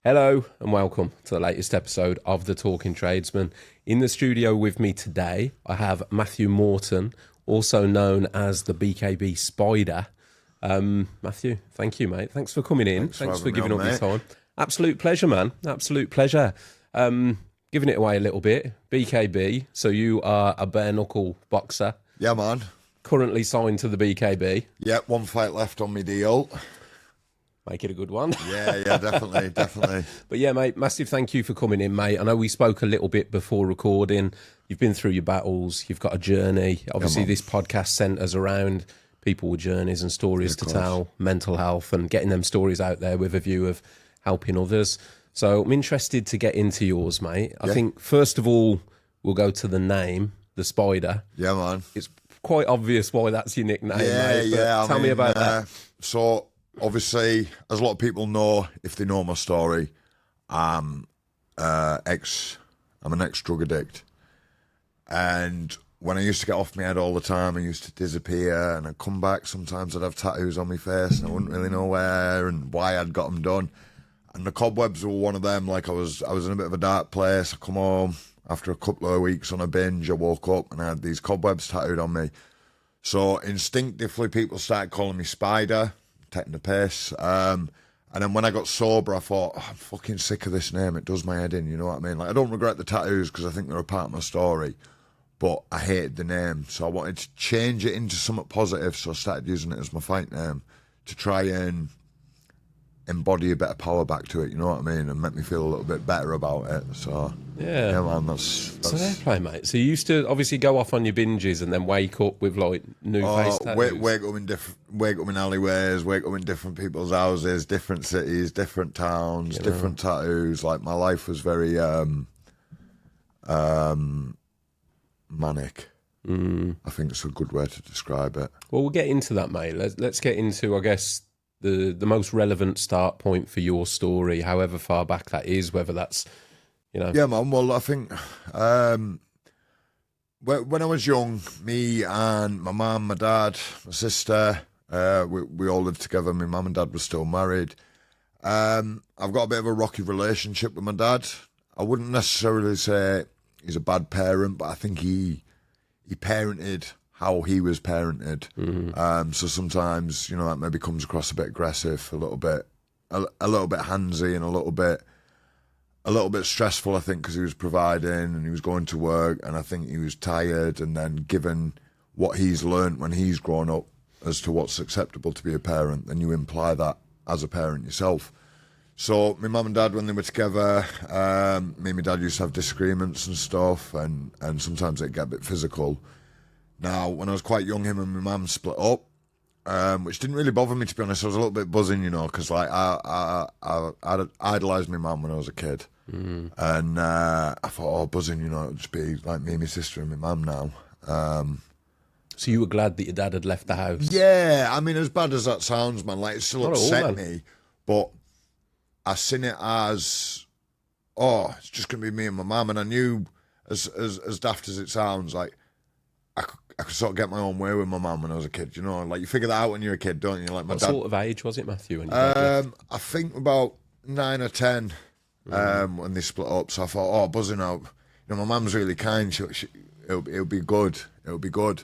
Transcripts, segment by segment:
Hello and welcome to the latest episode of the Talking Tradesman. In the studio with me today, I have Matthew Morton, also known as the BKB Spider. Matthew, thank you, mate. Thanks for coming in. Thanks for giving up your time. Absolute pleasure, man. Absolute pleasure. Giving it away a little bit. BKB, so you are a bare-knuckle boxer. Yeah, man. Currently signed to the BKB. Yeah, one fight left on my deal. Make it a good one. Yeah, definitely. But yeah, mate, massive thank you for coming in, mate. I know we spoke a little bit before recording. You've been through your battles. You've got a journey. Obviously, this podcast centres around people with journeys and stories to tell, mental health, and getting them stories out there with a view of helping others. So I'm interested to get into yours, mate. I think, first of all, we'll go to the name, the Spider. Yeah, man. It's quite obvious why that's your nickname, mate. Yeah. Tell me about that. So, obviously, as a lot of people know, if they know my story, I'm an ex-drug addict. And when I used to get off my head all the time, I used to disappear and I'd come back. Sometimes I'd have tattoos on my face and I wouldn't really know where and why I'd got them done. And the cobwebs were one of them. Like I was in a bit of a dark place. I come home after a couple of weeks on a binge. I woke up and I had these cobwebs tattooed on me. So instinctively, people started calling me Spider, taking the piss. And then when I got sober, I thought, I'm fucking sick of this name. It does my head in, you know what I mean? Like, I don't regret the tattoos because I think they're a part of my story, but I hated the name. So I wanted to change it into something positive. So I started using it as my fight name to try and embody a bit of power back to it, you know what I mean? And make me feel a little bit better about it. So, yeah man, that's... So fair play, mate. So you used to obviously go off on your binges and then wake up with like new face tattoos. Wake up in alleyways, wake up in different people's houses, different cities, different towns, different tattoos. Like my life was very manic. I think it's a good way to describe it. Well, we'll get into that, mate. Let's get into, I guess, the most relevant start point for your story, however far back that is, whether that's, you know. Yeah, man. Well, I think when I was young, me and my mum, my dad, my sister, we all lived together. My mum and dad were still married. I've got a bit of a rocky relationship with my dad. I wouldn't necessarily say he's a bad parent, but I think he parented how he was parented. So sometimes, you know, that maybe comes across a bit aggressive, a little bit handsy, and a little bit stressful, I think, because he was providing and he was going to work, and I think he was tired. And then given what he's learned when he's grown up as to what's acceptable to be a parent, then you imply that as a parent yourself. So my mum and dad, when they were together, me and my dad used to have disagreements and stuff, and sometimes it'd get a bit physical. Now, when I was quite young, him and my mum split up, which didn't really bother me, to be honest. I was a little bit buzzing, you know, because like I idolised my mum when I was a kid. And I thought, buzzing, you know, it'd just be like me, my sister and my mum now. So you were glad that your dad had left the house? Yeah, I mean, as bad as that sounds, man, like it still upset me, but I seen it as, it's just going to be me and my mum. And I knew, as daft as it sounds, like, I could sort of get my own way with my mum when I was a kid, you know? Like, you figure that out when you're a kid, don't you? Like my What dad, sort of age was it, Matthew, when you left? I think about 9 or 10 when they split up. So I thought, buzzing out. You know, my mum's really kind. It'll be good. It'll be good.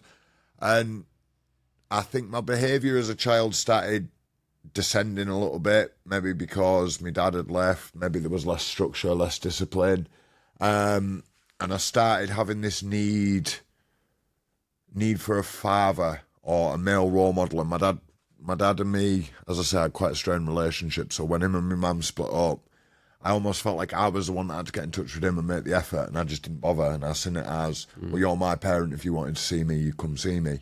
And I think my behaviour as a child started descending a little bit, maybe because my dad had left, maybe there was less structure, less discipline. And I started having this need for a father or a male role model. And my dad and me, as I said, had quite a strained relationship. So when him and my mum split up, I almost felt like I was the one that had to get in touch with him and make the effort, and I just didn't bother. And I seen it as, well, you're my parent. If you wanted to see me, you come see me.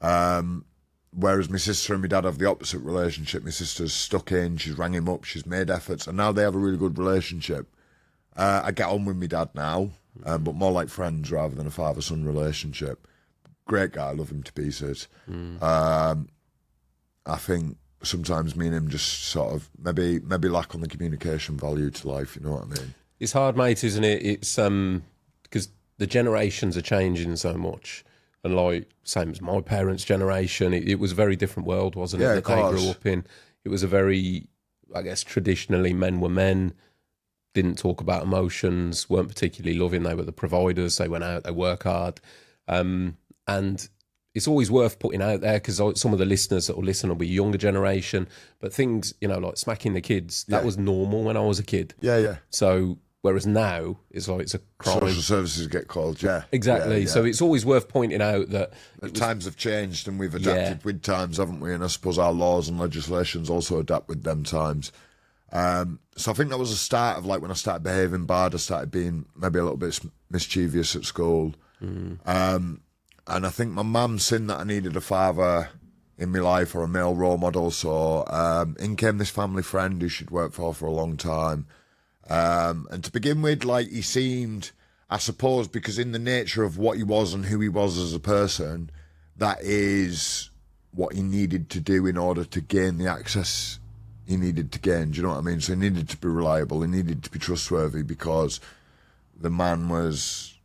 Whereas my sister and my dad have the opposite relationship. My sister's stuck in, she's rang him up, she's made efforts, and now they have a really good relationship. I get on with my dad now, but more like friends rather than a father-son relationship. Great guy, love him to pieces. I think sometimes me and him just sort of maybe lack on the communication value to life, you know what I mean? It's hard, mate, isn't it? It's because the generations are changing so much. And like, same as my parents' generation, it was a very different world, wasn't it, that they grew up in? It was a very I guess traditionally men were men, didn't talk about emotions, weren't particularly loving. They were the providers. They went out, they work hard. And it's always worth putting out there because some of the listeners that will listen will be younger generation. But things, like smacking the kids, that was normal when I was a kid. Yeah. So whereas now it's like it's a crime. Social services get called, yeah. Exactly. Yeah. So it's always worth pointing out that times have changed and we've adapted with times, haven't we? And I suppose our laws and legislations also adapt with them times. So I think that was the start of like when I started behaving bad. I started being maybe a little bit mischievous at school. And I think my mum seen that I needed a father in my life or a male role model. So in came this family friend who she'd worked for a long time. And to begin with, like he seemed, I suppose, because in the nature of what he was and who he was as a person, that is what he needed to do in order to gain the access he needed to gain. Do you know what I mean? So he needed to be reliable. He needed to be trustworthy because the man was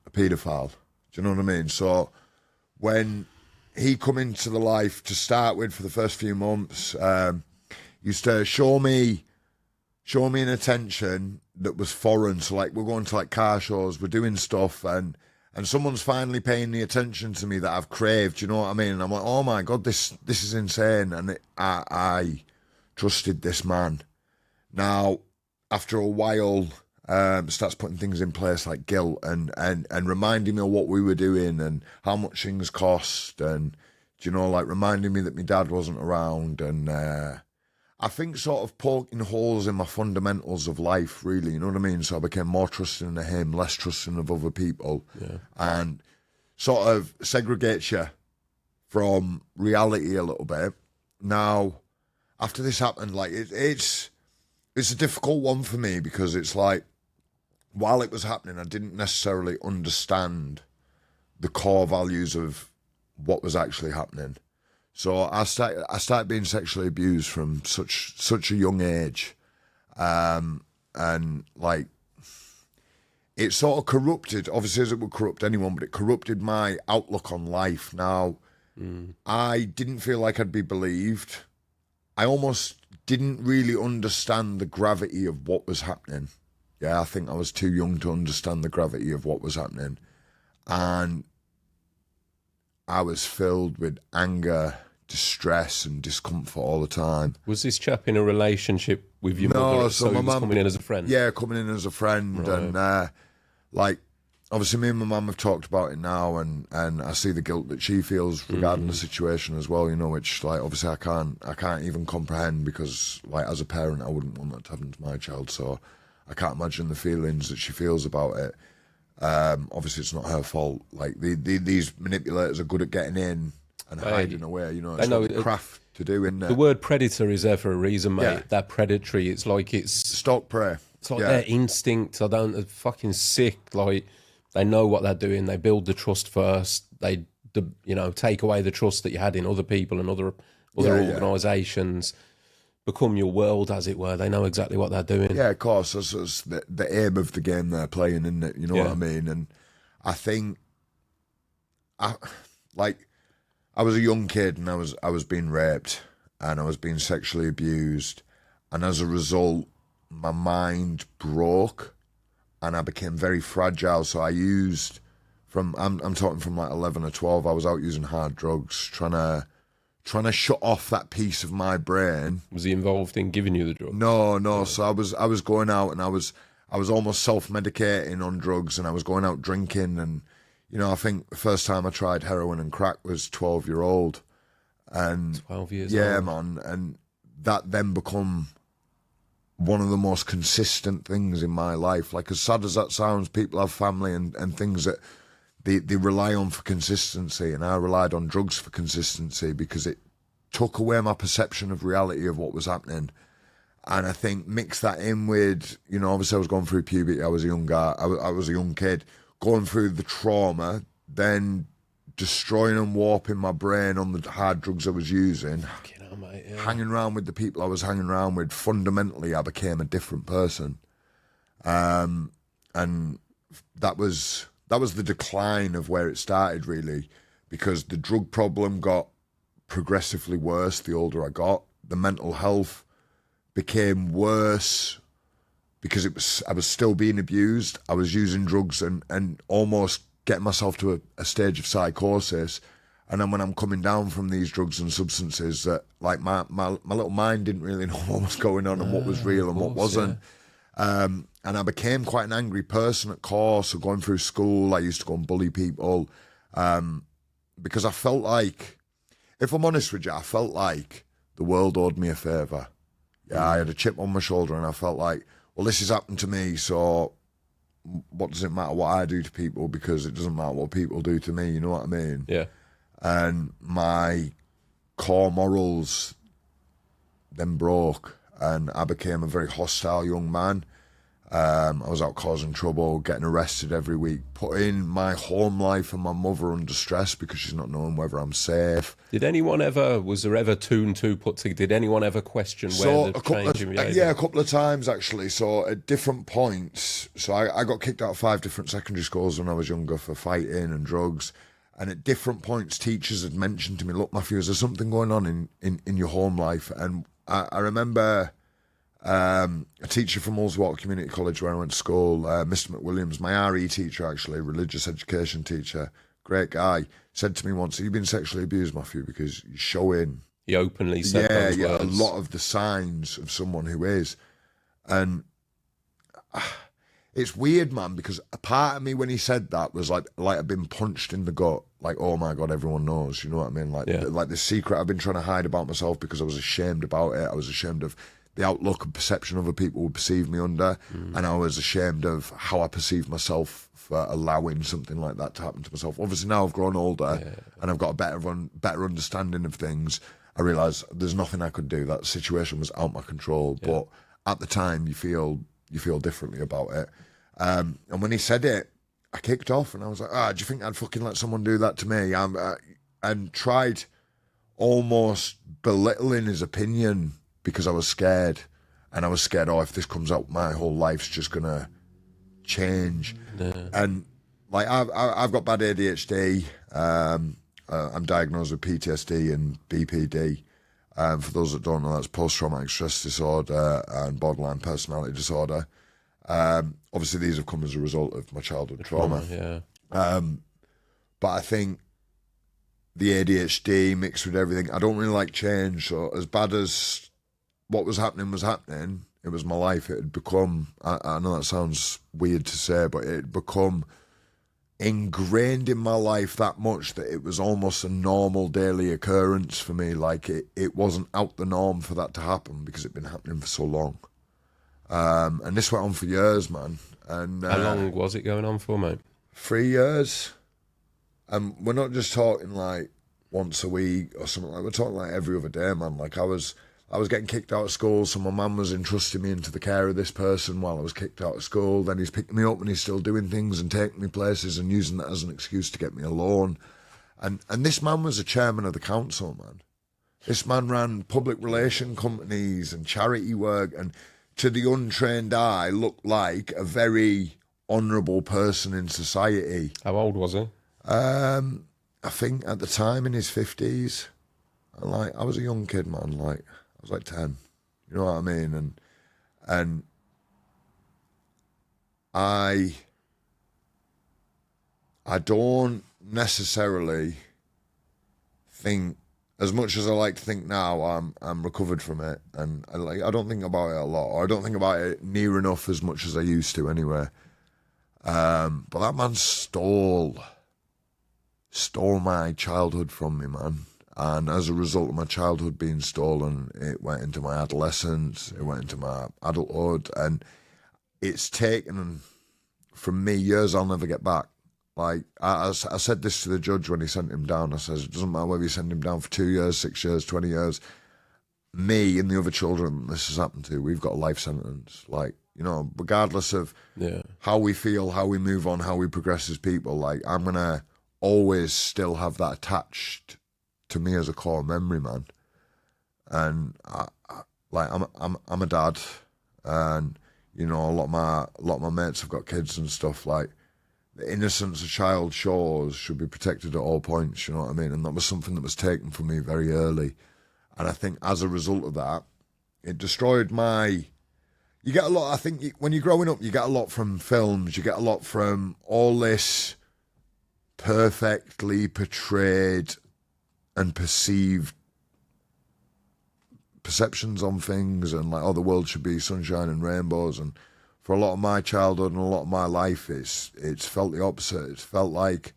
a paedophile. Do you know what I mean? So when he come into the life to start with for the first few months, used to show me an attention that was foreign. So like we're going to like car shows, we're doing stuff and someone's finally paying the attention to me that I've craved, you know what I mean? And I'm like, oh my God, this is insane. And I trusted this man. Now, after a while, starts putting things in place like guilt and reminding me of what we were doing and how much things cost and, like reminding me that my dad wasn't around and I think sort of poking holes in my fundamentals of life, really, you know what I mean? So I became more trusting of him, less trusting of other people and sort of segregates you from reality a little bit. Now, after this happened, like it's a difficult one for me because it's like, while it was happening, I didn't necessarily understand the core values of what was actually happening. So I started being sexually abused from such a young age, and like it sort of corrupted. Obviously, as it would corrupt anyone, but it corrupted my outlook on life. Now, I didn't feel like I'd be believed. I almost didn't really understand the gravity of what was happening. Yeah, I think I was too young to understand the gravity of what was happening. And I was filled with anger, distress and discomfort all the time. Was this chap in a relationship with your mother? No, so my mum coming in as a friend? Yeah, coming in as a friend. Right. And like, obviously me and my mum have talked about it now and I see the guilt that she feels regarding the situation as well, which like obviously I can't even comprehend because like as a parent I wouldn't want that to happen to my child, so I can't imagine the feelings that she feels about it. Obviously, it's not her fault. Like these manipulators are good at getting in and hiding away. It's what the craft to do. In the word predator is there for a reason, mate. Yeah. They're predatory. It's like it's stalk prey. It's like their instinct. They're fucking sick. Like they know what they're doing. They build the trust first. They take away the trust that you had in other people and other organisations. Become your world, as it were. They know exactly what they're doing. Yeah, of course. That's the aim of the game they're playing, isn't it? You know what I mean? And I think, I was a young kid and I was being raped and I was being sexually abused, and as a result, my mind broke and I became very fragile. So I used I'm talking from like 11 or 12. I was out using hard drugs, trying to shut off that piece of my brain. Was he involved in giving you the drugs? No. So I was going out and I was almost self-medicating on drugs and I was going out drinking and, I think the first time I tried heroin and crack was 12-year-old. And 12 years old. Yeah, man. And that then become one of the most consistent things in my life. Like as sad as that sounds, people have family and things that they rely on for consistency, and I relied on drugs for consistency because it took away my perception of reality of what was happening. And I think mix that in with, obviously I was going through puberty. I was a young guy. I was a young kid going through the trauma, then destroying and warping my brain on the hard drugs I was using. Fucking hell, mate, yeah. Hanging around with the people I was hanging around with. Fundamentally, I became a different person. And that was the decline of where it started, really, because the drug problem got progressively worse the older I got. The mental health became worse because I was still being abused. I was using drugs and almost getting myself to a stage of psychosis. And then when I'm coming down from these drugs and substances, that like my little mind didn't really know what was going on and what was real and what wasn't. Yeah. And I became quite an angry person at course. So going through school, I used to go and bully people because I felt like, if I'm honest with you, I felt like the world owed me a favour. Yeah, I had a chip on my shoulder and I felt like, well, this has happened to me, so what does it matter what I do to people, because it doesn't matter what people do to me, you know what I mean? Yeah. And my core morals then broke and I became a very hostile young man. I was out causing trouble, getting arrested every week, putting my home life and my mother under stress because she's not knowing whether I'm safe. Was there ever two and two put together? Did anyone ever question where the change in behaviour? Yeah, a couple of times actually. So at different points, so I got kicked out of 5 different secondary schools when I was younger for fighting and drugs. And at different points, teachers had mentioned to me, look, Matthew, is there something going on in your home life? And I remember a teacher from Ullswater Community College where I went to school, Mr. McWilliams, my RE teacher actually, religious education teacher, great guy, said to me once, have you been sexually abused, Matthew? Because you're showing... He openly said those words. A lot of the signs of someone who is. And it's weird, man, because a part of me when he said that was like I'd been punched in the gut. Like, oh my God, everyone knows, you know what I mean? Like the secret I've been trying to hide about myself because I was ashamed about it. I was ashamed of the outlook and perception other people would perceive me under. And I was ashamed of how I perceived myself for allowing something like that to happen to myself. Obviously now I've grown older and I've got a better understanding of things. I realise there's nothing I could do. That situation was out my control. But at the time you feel differently about it. And when he said it, I kicked off and I was like, do you think I'd fucking let someone do that to me? And tried almost belittling his opinion because I was scared. And I was scared, if this comes out, my whole life's just going to change. Yeah. And like, I've got bad ADHD. I'm diagnosed with PTSD and BPD. For those that don't know, that's post-traumatic stress disorder and borderline personality disorder. Obviously, these have come as a result of my childhood trauma. But I think the ADHD mixed with everything, I don't really like change. So as bad as what was happening, it was my life. It had become, I know that sounds weird to say, but it had become ingrained in my life that much that it was almost a normal daily occurrence for me. Like it wasn't out the norm for that to happen because it'd been happening for so long. And this went on for years, man. And how long was it going on for, mate? 3 years. And we're not just talking like once a week or something like. We're talking like every other day, man. Like I was getting kicked out of school, so my mum was entrusting me into the care of this person while I was kicked out of school. Then he's picking me up and he's still doing things and taking me places and using that as an excuse to get me a loan. And this man was a chairman of the council, man. This man ran public relation companies and charity work, and to the untrained eye looked like a very honourable person in society. How old was he? I think at the time in his 50s. Like, I was a young kid, man. Like, I was like 10. You know what I mean? And I don't necessarily think, as much as I like to think now, I'm recovered from it, and I don't think about it a lot, or I don't think about it near enough as much as I used to anyway. But that man stole my childhood from me, man. And as a result of my childhood being stolen, it went into my adolescence, it went into my adulthood, and it's taken from me years I'll never get back. Like, I said this to the judge when he sent him down. I says, it doesn't matter whether you send him down for 2 years, 6 years, 20 years. Me and the other children this has happened to, we've got a life sentence. Like, you know, regardless of how we feel, how we move on, how we progress as people, like, I'm going to always still have that attached to me as a core memory, man. And I'm a dad, and you know, a lot of my mates have got kids and stuff. Like, the innocence a child shows should be protected at all points, you know what I mean? And that was something that was taken from me very early. And I think as a result of that, It destroyed my... You get a lot, I think, when you're growing up, you get a lot from films. You get a lot from all this perfectly portrayed and perceived perceptions on things, and like, oh, the world should be sunshine and rainbows. And for a lot of my childhood and a lot of my life, it's felt the opposite. It's felt like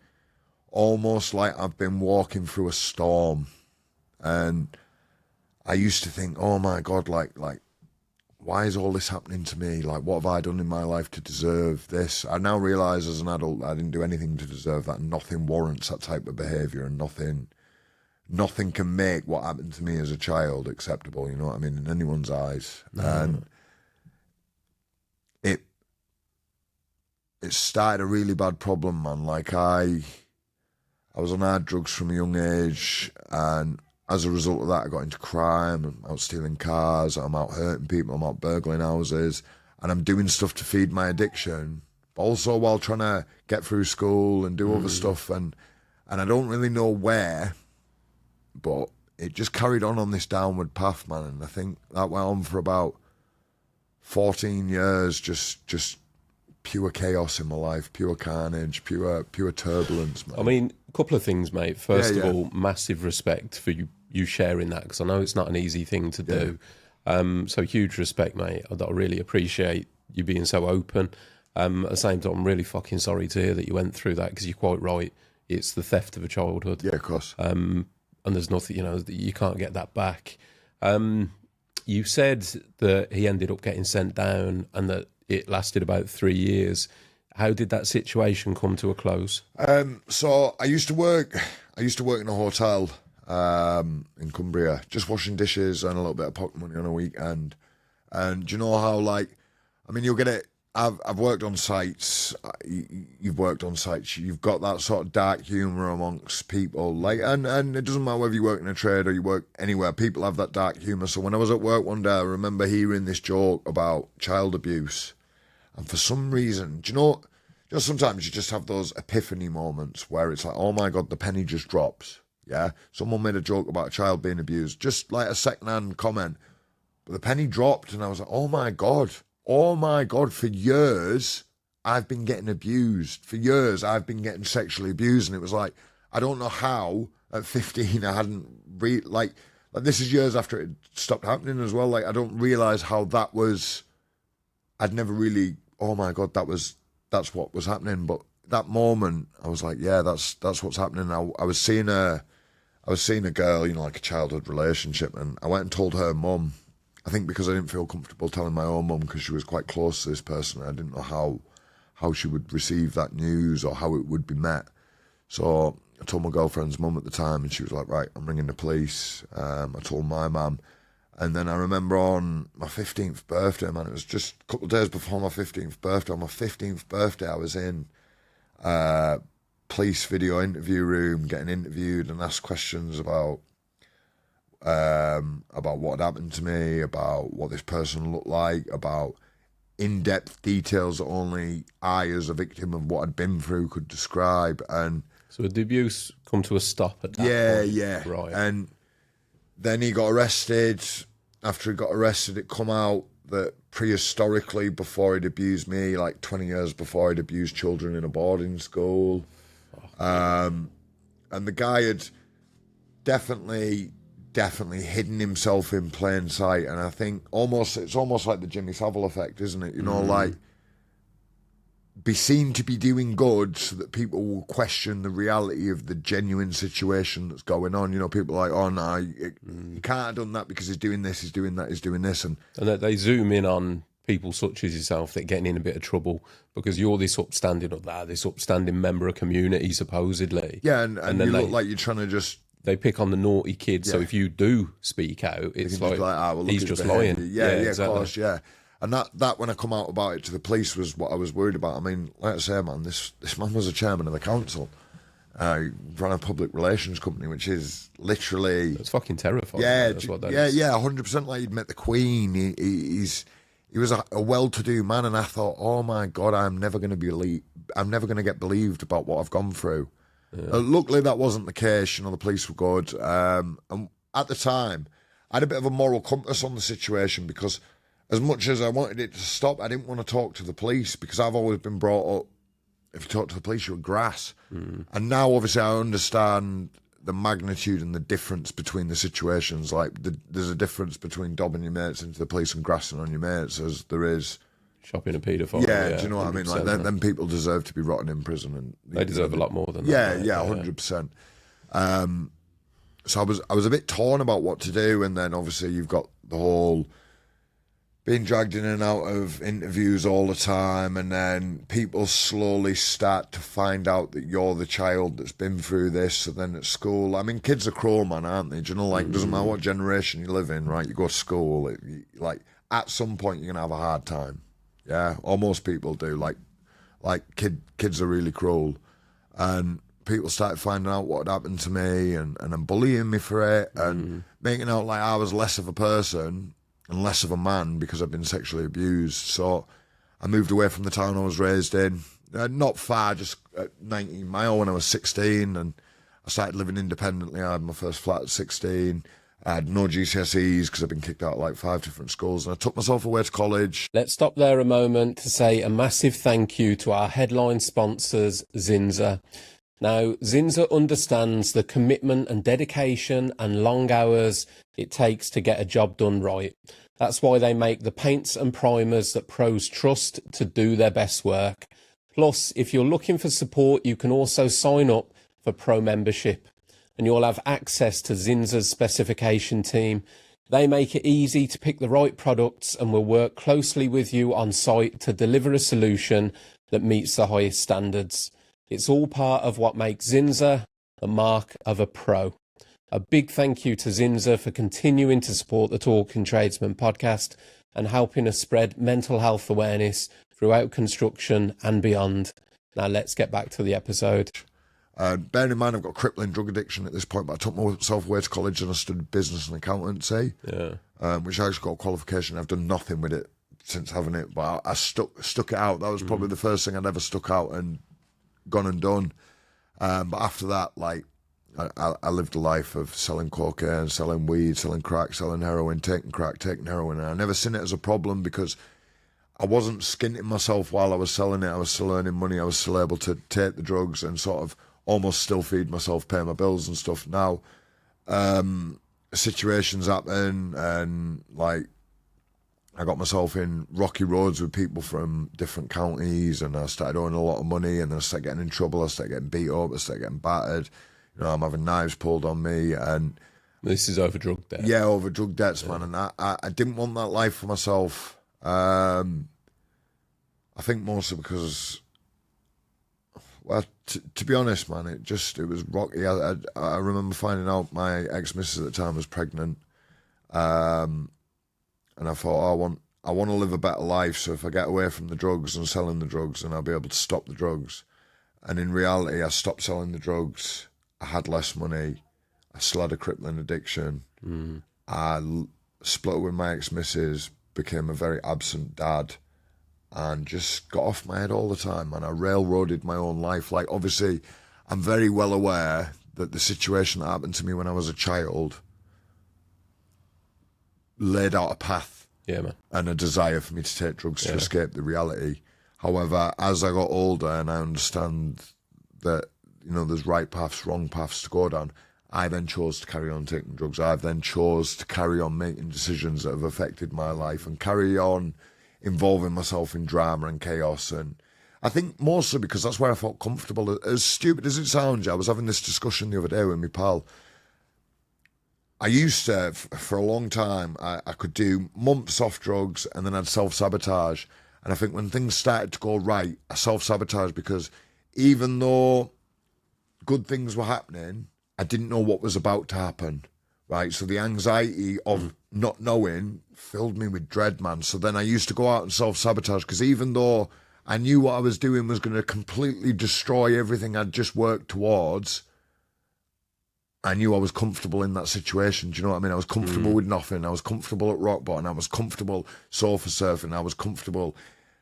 almost like I've been walking through a storm. And I used to think, oh my God, like, why is all this happening to me? Like, what have I done in my life to deserve this? I now realise as an adult, I didn't do anything to deserve that. Nothing warrants that type of behaviour, and nothing can make what happened to me as a child acceptable, you know what I mean, in anyone's eyes. No. And it started a really bad problem, man. Like, I was on hard drugs from a young age, and as a result of that, I got into crime. I'm out stealing cars, I'm out hurting people, I'm out burgling houses, and I'm doing stuff to feed my addiction, but also while trying to get through school and do other stuff, and I don't really know where, but it just carried on this downward path, man. And I think that went on for about 14 years, just pure chaos in my life, pure carnage, pure turbulence, man. I mean, a couple of things, mate. First of all, massive respect for you sharing that, because I know it's not an easy thing to do. So huge respect, mate. I really appreciate you being so open. At the same time, I'm really fucking sorry to hear that you went through that, because you're quite right. It's the theft of a childhood. Yeah, of course. And there's nothing, you can't get that back. You said that he ended up getting sent down and that it lasted about 3 years. How did that situation come to a close? So I used to work in a hotel in Cumbria, just washing dishes and a little bit of pocket money on a weekend. And do you know how, like, I mean, you'll get it. I've worked on sites. You've worked on sites. You've got that sort of dark humour amongst people. Like, and it doesn't matter whether you work in a trade or you work anywhere. People have that dark humour. So when I was at work one day, I remember hearing this joke about child abuse. And for some reason, do you know, sometimes you just have those epiphany moments where it's like, oh my God, the penny just drops. Yeah. Someone made a joke about a child being abused, just like a second-hand comment. But the penny dropped, and I was like, oh my God, for years, I've been getting abused. For years, I've been getting sexually abused. And it was like, I don't know how at 15 I hadn't, like this is years after it stopped happening as well. Like, I don't realise how that was, I'd never really, oh my God, that's what was happening. But that moment, I was like, yeah, that's what's happening. I was seeing a girl, like a childhood relationship, and I went and told her mum. I think because I didn't feel comfortable telling my own mum, because she was quite close to this person. I didn't know how she would receive that news or how it would be met. So I told my girlfriend's mum at the time, and she was like, right, I'm ringing the police. I told my mum. And then I remember on my 15th birthday, man, it was just a couple of days before my 15th birthday. On my 15th birthday, I was in police video interview room, getting interviewed and asked questions about what had happened to me, about what this person looked like, about in-depth details that only I, as a victim of what I'd been through, could describe. And so did the abuse come to a stop at that point? Yeah. Right. And then he got arrested. After he got arrested, it come out that prehistorically, before he'd abused me, like 20 years before, he'd abused children in a boarding school. And the guy had definitely hidden himself in plain sight. And I think it's almost like the Jimmy Savile effect, isn't it? Like, be seen to be doing good so that people will question the reality of the genuine situation that's going on. People are like, oh no, you can't have done that because he's doing this, he's doing that, he's doing this. And they zoom in on people such as yourself that are getting in a bit of trouble because you're this upstanding member of community, supposedly. Yeah, and then you look like you're trying to just... They pick on the naughty kid, so if you do speak out, it's like he's just lying. Yeah, exactly. Of course, yeah. And that when I come out about it to the police was what I was worried about. I mean, like I say, man, this man was a chairman of the council. He ran a public relations company, which is literally... It's fucking terrifying. Yeah, that's what that is. Yeah, 100%. Like, he'd met the Queen. He was a well-to-do man, and I thought, oh my God, I'm never going to get believed about what I've gone through. Yeah. Luckily, that wasn't the case. The police were good. And at the time, I had a bit of a moral compass on the situation, because as much as I wanted it to stop, I didn't want to talk to the police, because I've always been brought up, if you talk to the police, you're grass. And now, obviously, I understand the magnitude and the difference between the situations. Like, there's a difference between dobbing your mates into the police and grassing on your mates, as there is shopping a paedophile. Yeah, do you know what I mean? Like, them people deserve to be rotting in prison, and they deserve a lot more than that. Yeah, 100%. So I was a bit torn about what to do, and then obviously you've got the whole being dragged in and out of interviews all the time, and then people slowly start to find out that you're the child that's been through this. So then at school, I mean, kids are cruel, man, aren't they? Do you know, like, it doesn't matter what generation you live in, right? You go to school, like, at some point you're going to have a hard time. Yeah, or most people do. Like kids are really cruel, and people started finding out what had happened to me, and bullying me for it, and making out like I was less of a person and less of a man because I've been sexually abused. So I moved away from the town I was raised in, not far, just 19 mile when I was 16, and I started living independently. I had my first flat at 16. I had no GCSEs because I'd been kicked out of like 5 different schools, and I took myself away to college. Let's stop there a moment to say a massive thank you to our headline sponsors, Zinza. Now, Zinza understands the commitment and dedication and long hours it takes to get a job done right. That's why they make the paints and primers that pros trust to do their best work. Plus, if you're looking for support, you can also sign up for pro membership, and you'll have access to Zinza's specification team. They make it easy to pick the right products and will work closely with you on site to deliver a solution that meets the highest standards. It's all part of what makes Zinza the mark of a pro. A big thank you to Zinza for continuing to support the Talking Tradesman podcast and helping us spread mental health awareness throughout construction and beyond. Now let's get back to the episode. Bearing in mind I've got crippling drug addiction at this point, but I took myself away to college and I studied business and accountancy, which I actually got a qualification. I've done nothing with it since having it, but I stuck it out. That was probably the first thing I'd ever stuck out and gone and done. But after that, like, I lived a life of selling cocaine, selling weed, selling crack, selling heroin, taking crack, taking heroin, and I never seen it as a problem because I wasn't skinting myself while I was selling it. I was still earning money. I was still able to take the drugs and sort of almost still feed myself, pay my bills and stuff. Now, situations happen, and like, I got myself in rocky roads with people from different counties, and I started owing a lot of money, and then I started getting in trouble. I started getting beat up. I started getting battered. You know, I'm having knives pulled on me, and this is over drug debt. Yeah, over drug debts, man. And I didn't want that life for myself. I think mostly because, well, to be honest, man, it was rocky. I remember finding out my ex-missus at the time was pregnant, and I thought, I want to live a better life. So if I get away from the drugs and selling the drugs, then I'll be able to stop the drugs. And in reality, I stopped selling the drugs. I had less money. I still had a crippling addiction. I split with my ex-missus, became a very absent dad, and just got off my head all the time. And I railroaded my own life. Like, obviously, I'm very well aware that the situation that happened to me when I was a child laid out a path, man, and a desire for me to take drugs to escape the reality. However, as I got older and I understand that, you know, there's right paths, wrong paths to go down, I then chose to carry on taking drugs. I then chose to carry on making decisions that have affected my life and carry on involving myself in drama and chaos. And I think mostly because that's where I felt comfortable. As stupid as it sounds, I was having this discussion the other day with my pal. I used to, for a long time, I could do months off drugs and then I'd self-sabotage. And I think when things started to go right, I self-sabotaged because even though good things were happening, I didn't know what was about to happen, right? So the anxiety of not knowing filled me with dread, man. So then I used to go out and self-sabotage because even though I knew what I was doing was going to completely destroy everything I'd just worked towards, I knew I was comfortable in that situation. Do you know what I mean? I was comfortable with nothing. I was comfortable at rock bottom. I was comfortable sofa surfing. I was comfortable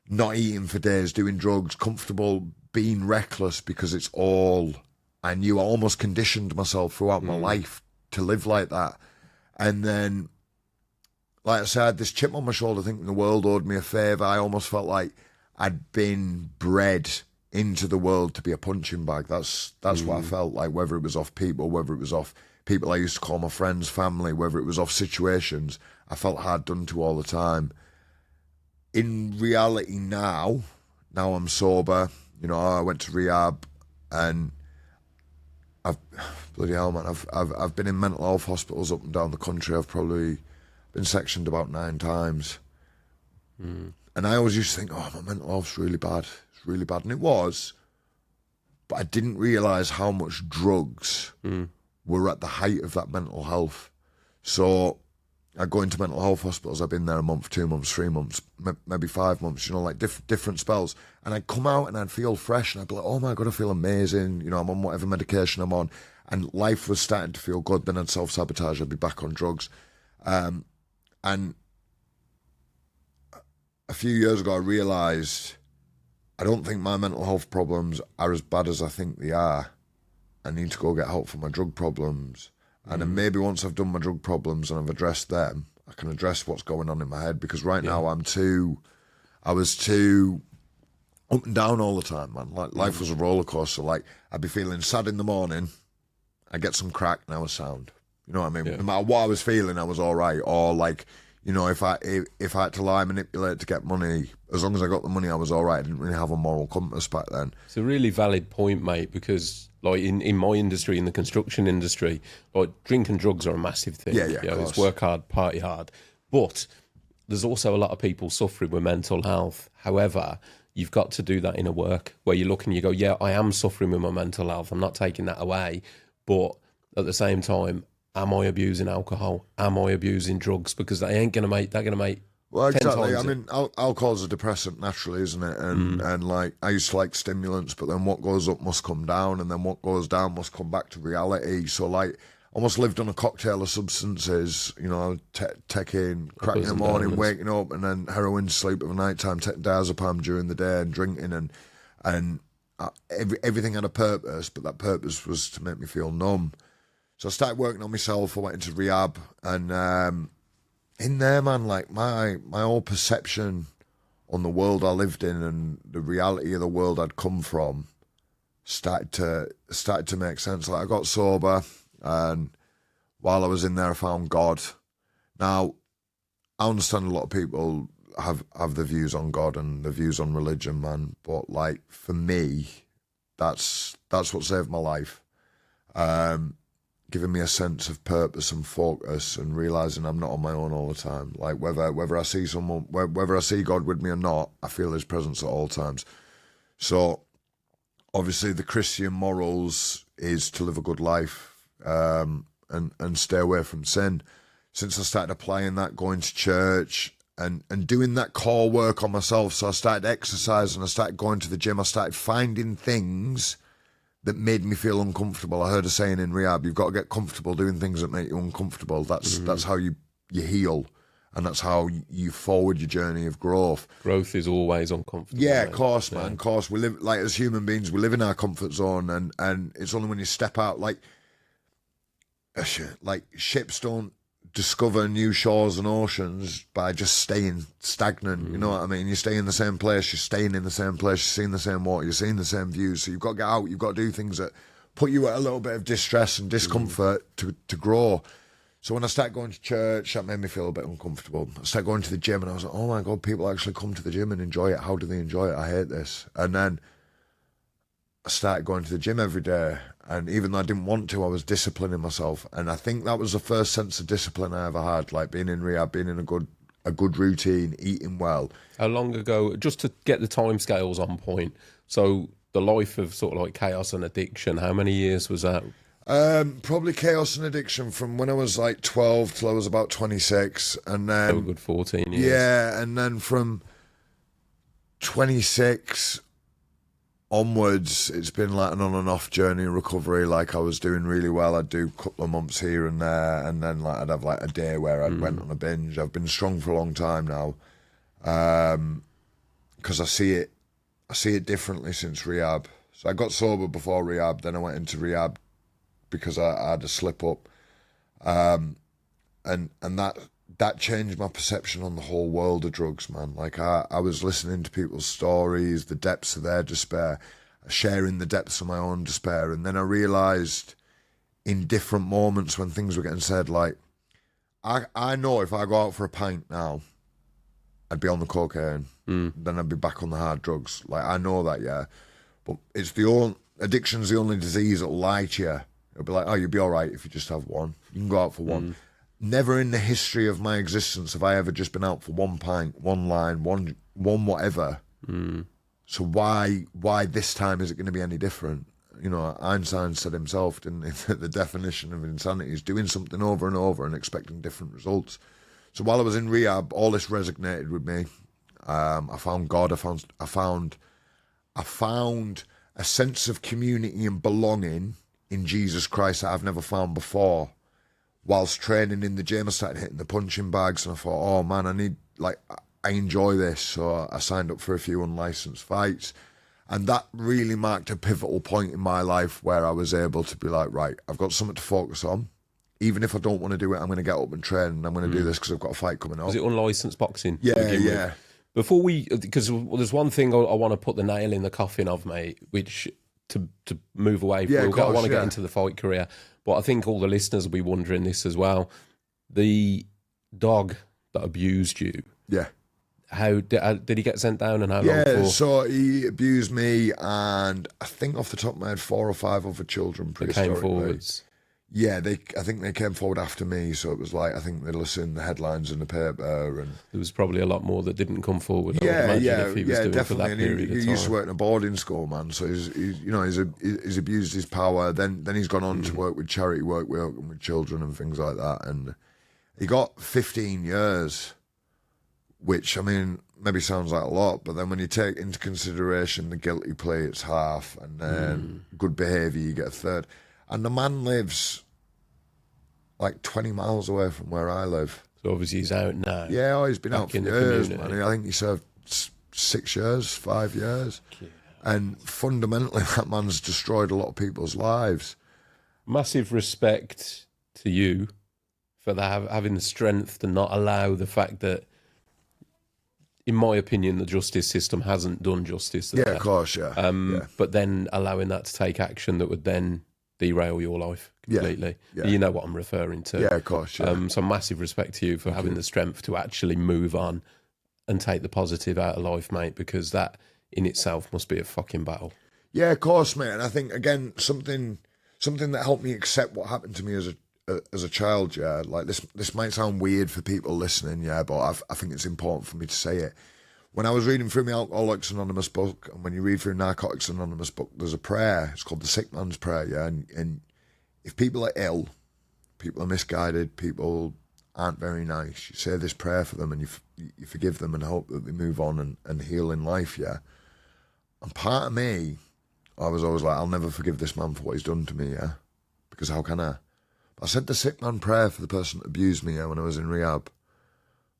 not eating for days, doing drugs, comfortable being reckless because it's all I knew. I almost conditioned myself throughout my life to live like that. And then like I said, I had this chip on my shoulder thinking the world owed me a favour. I almost felt like I'd been bred into the world to be a punching bag. That's what I felt like, whether it was off people, whether it was off people I used to call my friends, family, whether it was off situations, I felt hard done to all the time. In reality now I'm sober, you know, I went to rehab and bloody hell, man, I've been in mental health hospitals up and down the country. I've probably been sectioned about 9 times. And I always used to think, oh, my mental health's really bad. It's really bad. And it was, but I didn't realise how much drugs were at the height of that mental health. So I go into mental health hospitals. I've been there a month, 2 months, 3 months, maybe 5 months, you know, like different spells. And I'd come out and I'd feel fresh and I'd be like, oh my God, I feel amazing. You know, I'm on whatever medication I'm on. And life was starting to feel good. Then I'd self-sabotage. I'd be back on drugs. And a few years ago, I realised I don't think my mental health problems are as bad as I think they are. I need to go get help for my drug problems. And then maybe once I've done my drug problems and I've addressed them, I can address what's going on in my head. Because right now I was too up and down all the time, man. Like life was a roller coaster. Like I'd be feeling sad in the morning, I'd get some crack and I was sound. You know what I mean? Yeah. No matter what I was feeling, I was all right. Or like, you know, if I had to lie, manipulate to get money, as long as I got the money, I was all right. I didn't really have a moral compass back then. It's a really valid point, mate, because like in my industry, in the construction industry, like drink and drugs are a massive thing. Yeah, you know, it's work hard, party hard. But there's also a lot of people suffering with mental health. However, you've got to do that in a work where you look and you go, yeah, I am suffering with my mental health. I'm not taking that away. But at the same time, am I abusing alcohol? Am I abusing drugs? Because they're going to make well, exactly. I mean, alcohol's a depressant naturally, isn't it? And like, I used to like stimulants, but then what goes up must come down, and then what goes down must come back to reality. So like, almost lived on a cocktail of substances, you know, taking crack in the morning, waking up, and then heroin to sleep at night time, taking diazepam during the day, and drinking, and everything had a purpose, but that purpose was to make me feel numb. So I started working on myself. I went into rehab, and in there, man, like my whole perception on the world I lived in and the reality of the world I'd come from started to make sense. Like I got sober, and while I was in there, I found God. Now, I understand a lot of people have their views on God and their views on religion, man. But like for me, that's what saved my life. Giving me a sense of purpose and focus, and realising I'm not on my own all the time. Like whether I see someone, whether I see God with me or not, I feel His presence at all times. So obviously the Christian morals is to live a good life, and stay away from sin. Since I started applying that, going to church and doing that core work on myself, so I started exercising, I started going to the gym, I started finding things that made me feel uncomfortable. I heard a saying in rehab, you've got to get comfortable doing things that make you uncomfortable. That's how you heal, and that's how you forward your journey of growth. Growth is always uncomfortable. Yeah, of course, man. Of course, we live, like as human beings, we live in our comfort zone, and it's only when you step out, like ships don't discover new shores and oceans by just staying stagnant. You know what I mean? You stay in the same place, you're staying in the same place, you're seeing the same water, you're seeing the same views. So you've got to get out, you've got to do things that put you at a little bit of distress and discomfort to grow. So when I started going to church, that made me feel a bit uncomfortable. I started going to the gym and I was like, oh my God, people actually come to the gym and enjoy it. How do they enjoy it? I hate this. And then I started going to the gym every day, and even though I didn't want to, I was disciplining myself. And I think that was the first sense of discipline I ever had, like being in rehab, being in a good routine, eating well. How long ago, just to get the timescales on point, so the life of sort of like chaos and addiction, how many years was that? Probably chaos and addiction from when I was like 12 till I was about 26, and then a good 14 years. Yeah, and then from 26 onwards, it's been like an on and off journey of recovery. Like I was doing really well. I'd do a couple of months here and there, and then like I'd have like a day where I went on a binge. I've been strong for a long time now, because I see it differently since rehab. So I got sober before rehab, then I went into rehab because I had a slip up, and that that changed my perception on the whole world of drugs, man. Like I was listening to people's stories, the depths of their despair, sharing the depths of my own despair. And then I realised in different moments when things were getting said, like, I know if I go out for a pint now, I'd be on the cocaine, then I'd be back on the hard drugs. Like, I know that, yeah. But it's addiction's the only disease that'll lie to you. It'll be like, oh, you'll be all right if you just have one. You can go out for one. Never in the history of my existence have I ever just been out for one pint, one line, one whatever. So why this time is it going to be any different? You know, Einstein said himself, didn't he, that the definition of insanity is doing something over and over and expecting different results. So while I was in rehab, all this resonated with me. I found God. I found a sense of community and belonging in Jesus Christ that I've never found before. Whilst training in the gym, I started hitting the punching bags, and I thought, oh man, I enjoy this. So I signed up for a few unlicensed fights. And that really marked a pivotal point in my life where I was able to be like, right, I've got something to focus on. Even if I don't want to do it, I'm going to get up and train, and I'm going to do this because I've got a fight coming up. Was it unlicensed boxing? Yeah. Before because there's one thing I want to put the nail in the coffin of, mate, which to move away from. I want to get into the fight career, but I think all the listeners will be wondering this as well. The dog that abused you. Yeah. How did he get sent down, and how long for? Yeah, so he abused me, and I think off the top of my head, 4 or 5 other children Came forwards. Yeah, I think they came forward after me, so it was like, I think they listened the headlines in the paper, and there was probably a lot more that didn't come forward. Yeah, if he was doing definitely. For that period he of time. used to work in a boarding school, man. So he's abused his power. Then he's gone on to work with charity work with children and things like that, and he got 15 years. Which, I mean, maybe sounds like a lot, but then when you take into consideration the guilty plea, it's half, and then good behaviour, you get a third. And the man lives like 20 miles away from where I live. So obviously he's out now. Yeah, he's been out for years, community. man. I think he served 6 years, 5 years. Yeah. And fundamentally, that man's destroyed a lot of people's lives. Massive respect to you for having the strength to not allow the fact that, in my opinion, the justice system hasn't done justice. Yeah, of course, yeah. But then allowing that to take action that would then derail your life completely. Yeah. You know what I'm referring to. Yeah, of course, yeah. So massive respect to you for having the strength to actually move on and take the positive out of life, mate, because that in itself must be a fucking battle. Yeah, of course, mate. And I think, again, something that helped me accept what happened to me as a child, yeah, like this might sound weird for people listening, yeah, but I think it's important for me to say it. When I was reading through my Alcoholics Anonymous book, and when you read through Narcotics Anonymous book, there's a prayer. It's called the Sick Man's Prayer, yeah, and if people are ill, people are misguided, people aren't very nice, you say this prayer for them, and you forgive them and hope that they move on and heal in life, yeah. And part of me, I was always like, I'll never forgive this man for what he's done to me, yeah, because how can I? I said the sick man prayer for the person that abused me when I was in rehab,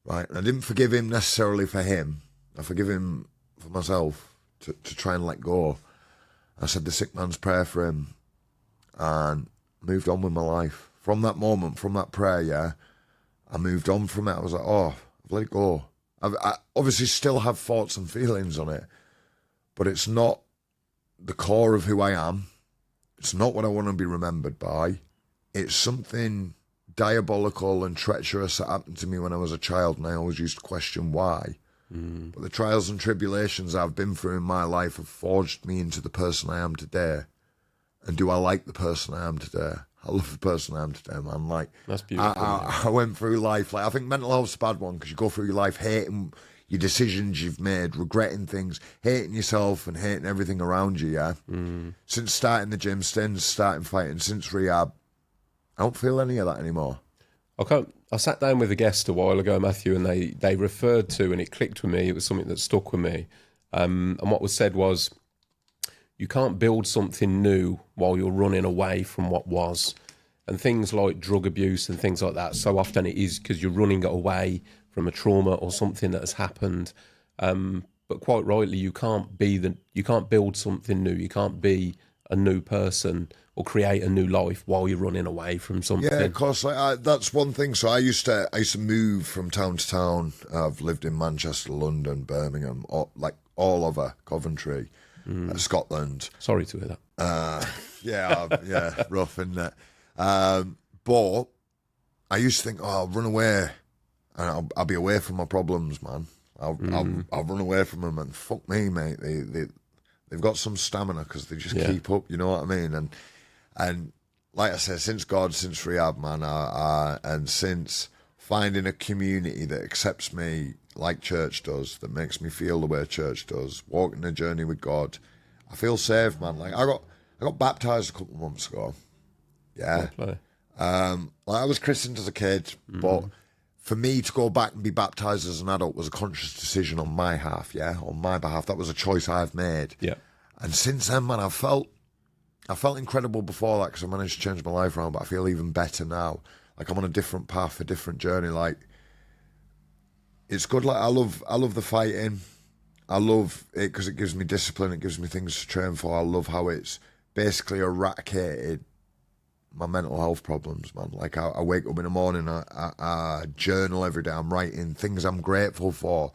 right? And I didn't forgive him necessarily for him. I forgive him for myself to try and let go. I said the sick man's prayer for him and moved on with my life. From that moment, from that prayer, yeah, I moved on from it. I was like, oh, I've let it go. I obviously still have thoughts and feelings on it, but it's not the core of who I am. It's not what I want to be remembered by. It's something diabolical and treacherous that happened to me when I was a child, and I always used to question why. But the trials and tribulations I've been through in my life have forged me into the person I am today. And do I like the person I am today? I love the person I am today, man. Like, that's beautiful. I went through life, like, I think mental health's a bad one, because you go through your life hating your decisions you've made, regretting things, hating yourself and hating everything around you, yeah? Since starting the gym, since starting fighting, since rehab, I don't feel any of that anymore. I sat down with a guest a while ago, Matthew, and they referred to, and it clicked with me, it was something that stuck with me. And what was said was, you can't build something new while you're running away from what was. And things like drug abuse and things like that, so often it is because you're running away from a trauma or something that has happened. But quite rightly, you can't build something new. You can't be a new person or create a new life while you're running away from something. Yeah, of course. That's one thing. So I used to move from town to town. I've lived in Manchester, London, Birmingham, all over Coventry, Scotland. Sorry to hear that. Yeah, rough, isn't it? But I used to think, I'll run away, and I'll be away from my problems, man. I'll run away from them, and fuck me, mate. They've got some stamina because they just keep up. You know what I mean? And like I said, since rehab, man, and since finding a community that accepts me like church does, that makes me feel the way church does, walking the journey with God, I feel safe, man. Like I got baptized a couple of months ago. Yeah. I was christened as a kid, but for me to go back and be baptized as an adult was a conscious decision on my behalf. That was a choice I've made. Yeah. And since then, man, I felt incredible before that because I managed to change my life around, but I feel even better now. Like I'm on a different path, a different journey. Like it's good. Like I love the fighting. I love it because it gives me discipline. It gives me things to train for. I love how it's basically eradicated my mental health problems, man. Like I wake up in the morning, I journal every day. I'm writing things I'm grateful for,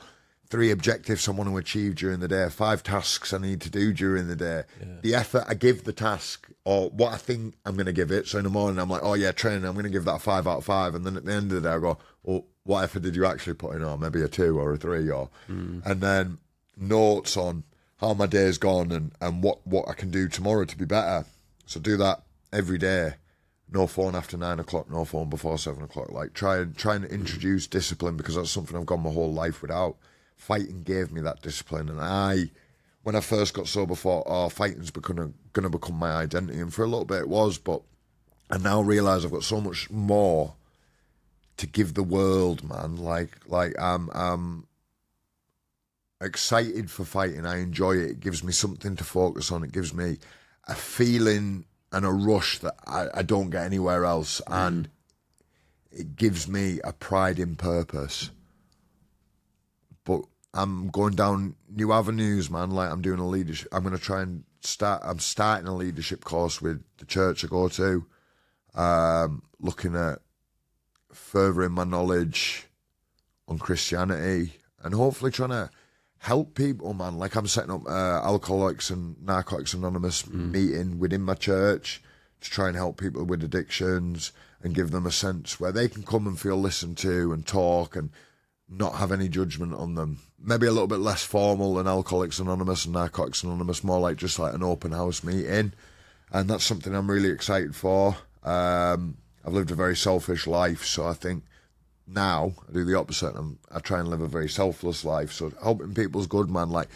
3 objectives I want to achieve during the day, 5 tasks I need to do during the day, the effort I give the task or what I think I'm going to give it. So in the morning I'm like, oh yeah, training, I'm going to give that a 5 out of 5. And then at the end of the day I go, well, what effort did you actually put in? Or maybe a 2 or a 3 or, and then notes on how my day's gone and what I can do tomorrow to be better. So do that every day. No phone after 9 o'clock, no phone before 7 o'clock. Like try and introduce discipline because that's something I've gone my whole life without. Fighting gave me that discipline, and when I first got sober, thought, fighting's going to become my identity, and for a little bit it was, but I now realise I've got so much more to give the world, man. Like I'm excited for fighting. I enjoy it. It gives me something to focus on. It gives me a feeling and a rush that I don't get anywhere else, and it gives me a pride in purpose. But I'm going down new avenues, man. Like I'm doing a leadership. I'm going to try and I'm starting a leadership course with the church I go to, looking at furthering my knowledge on Christianity and hopefully trying to help people, man. Like I'm setting up Alcoholics and Narcotics Anonymous meeting within my church to try and help people with addictions and give them a sense where they can come and feel listened to and talk and not have any judgment on them. Maybe a little bit less formal than Alcoholics Anonymous and Narcotics Anonymous, more like just like an open house meeting. And that's something I'm really excited for. I've lived a very selfish life, so I think now I do the opposite. I try and live a very selfless life. So helping people's good, man. Like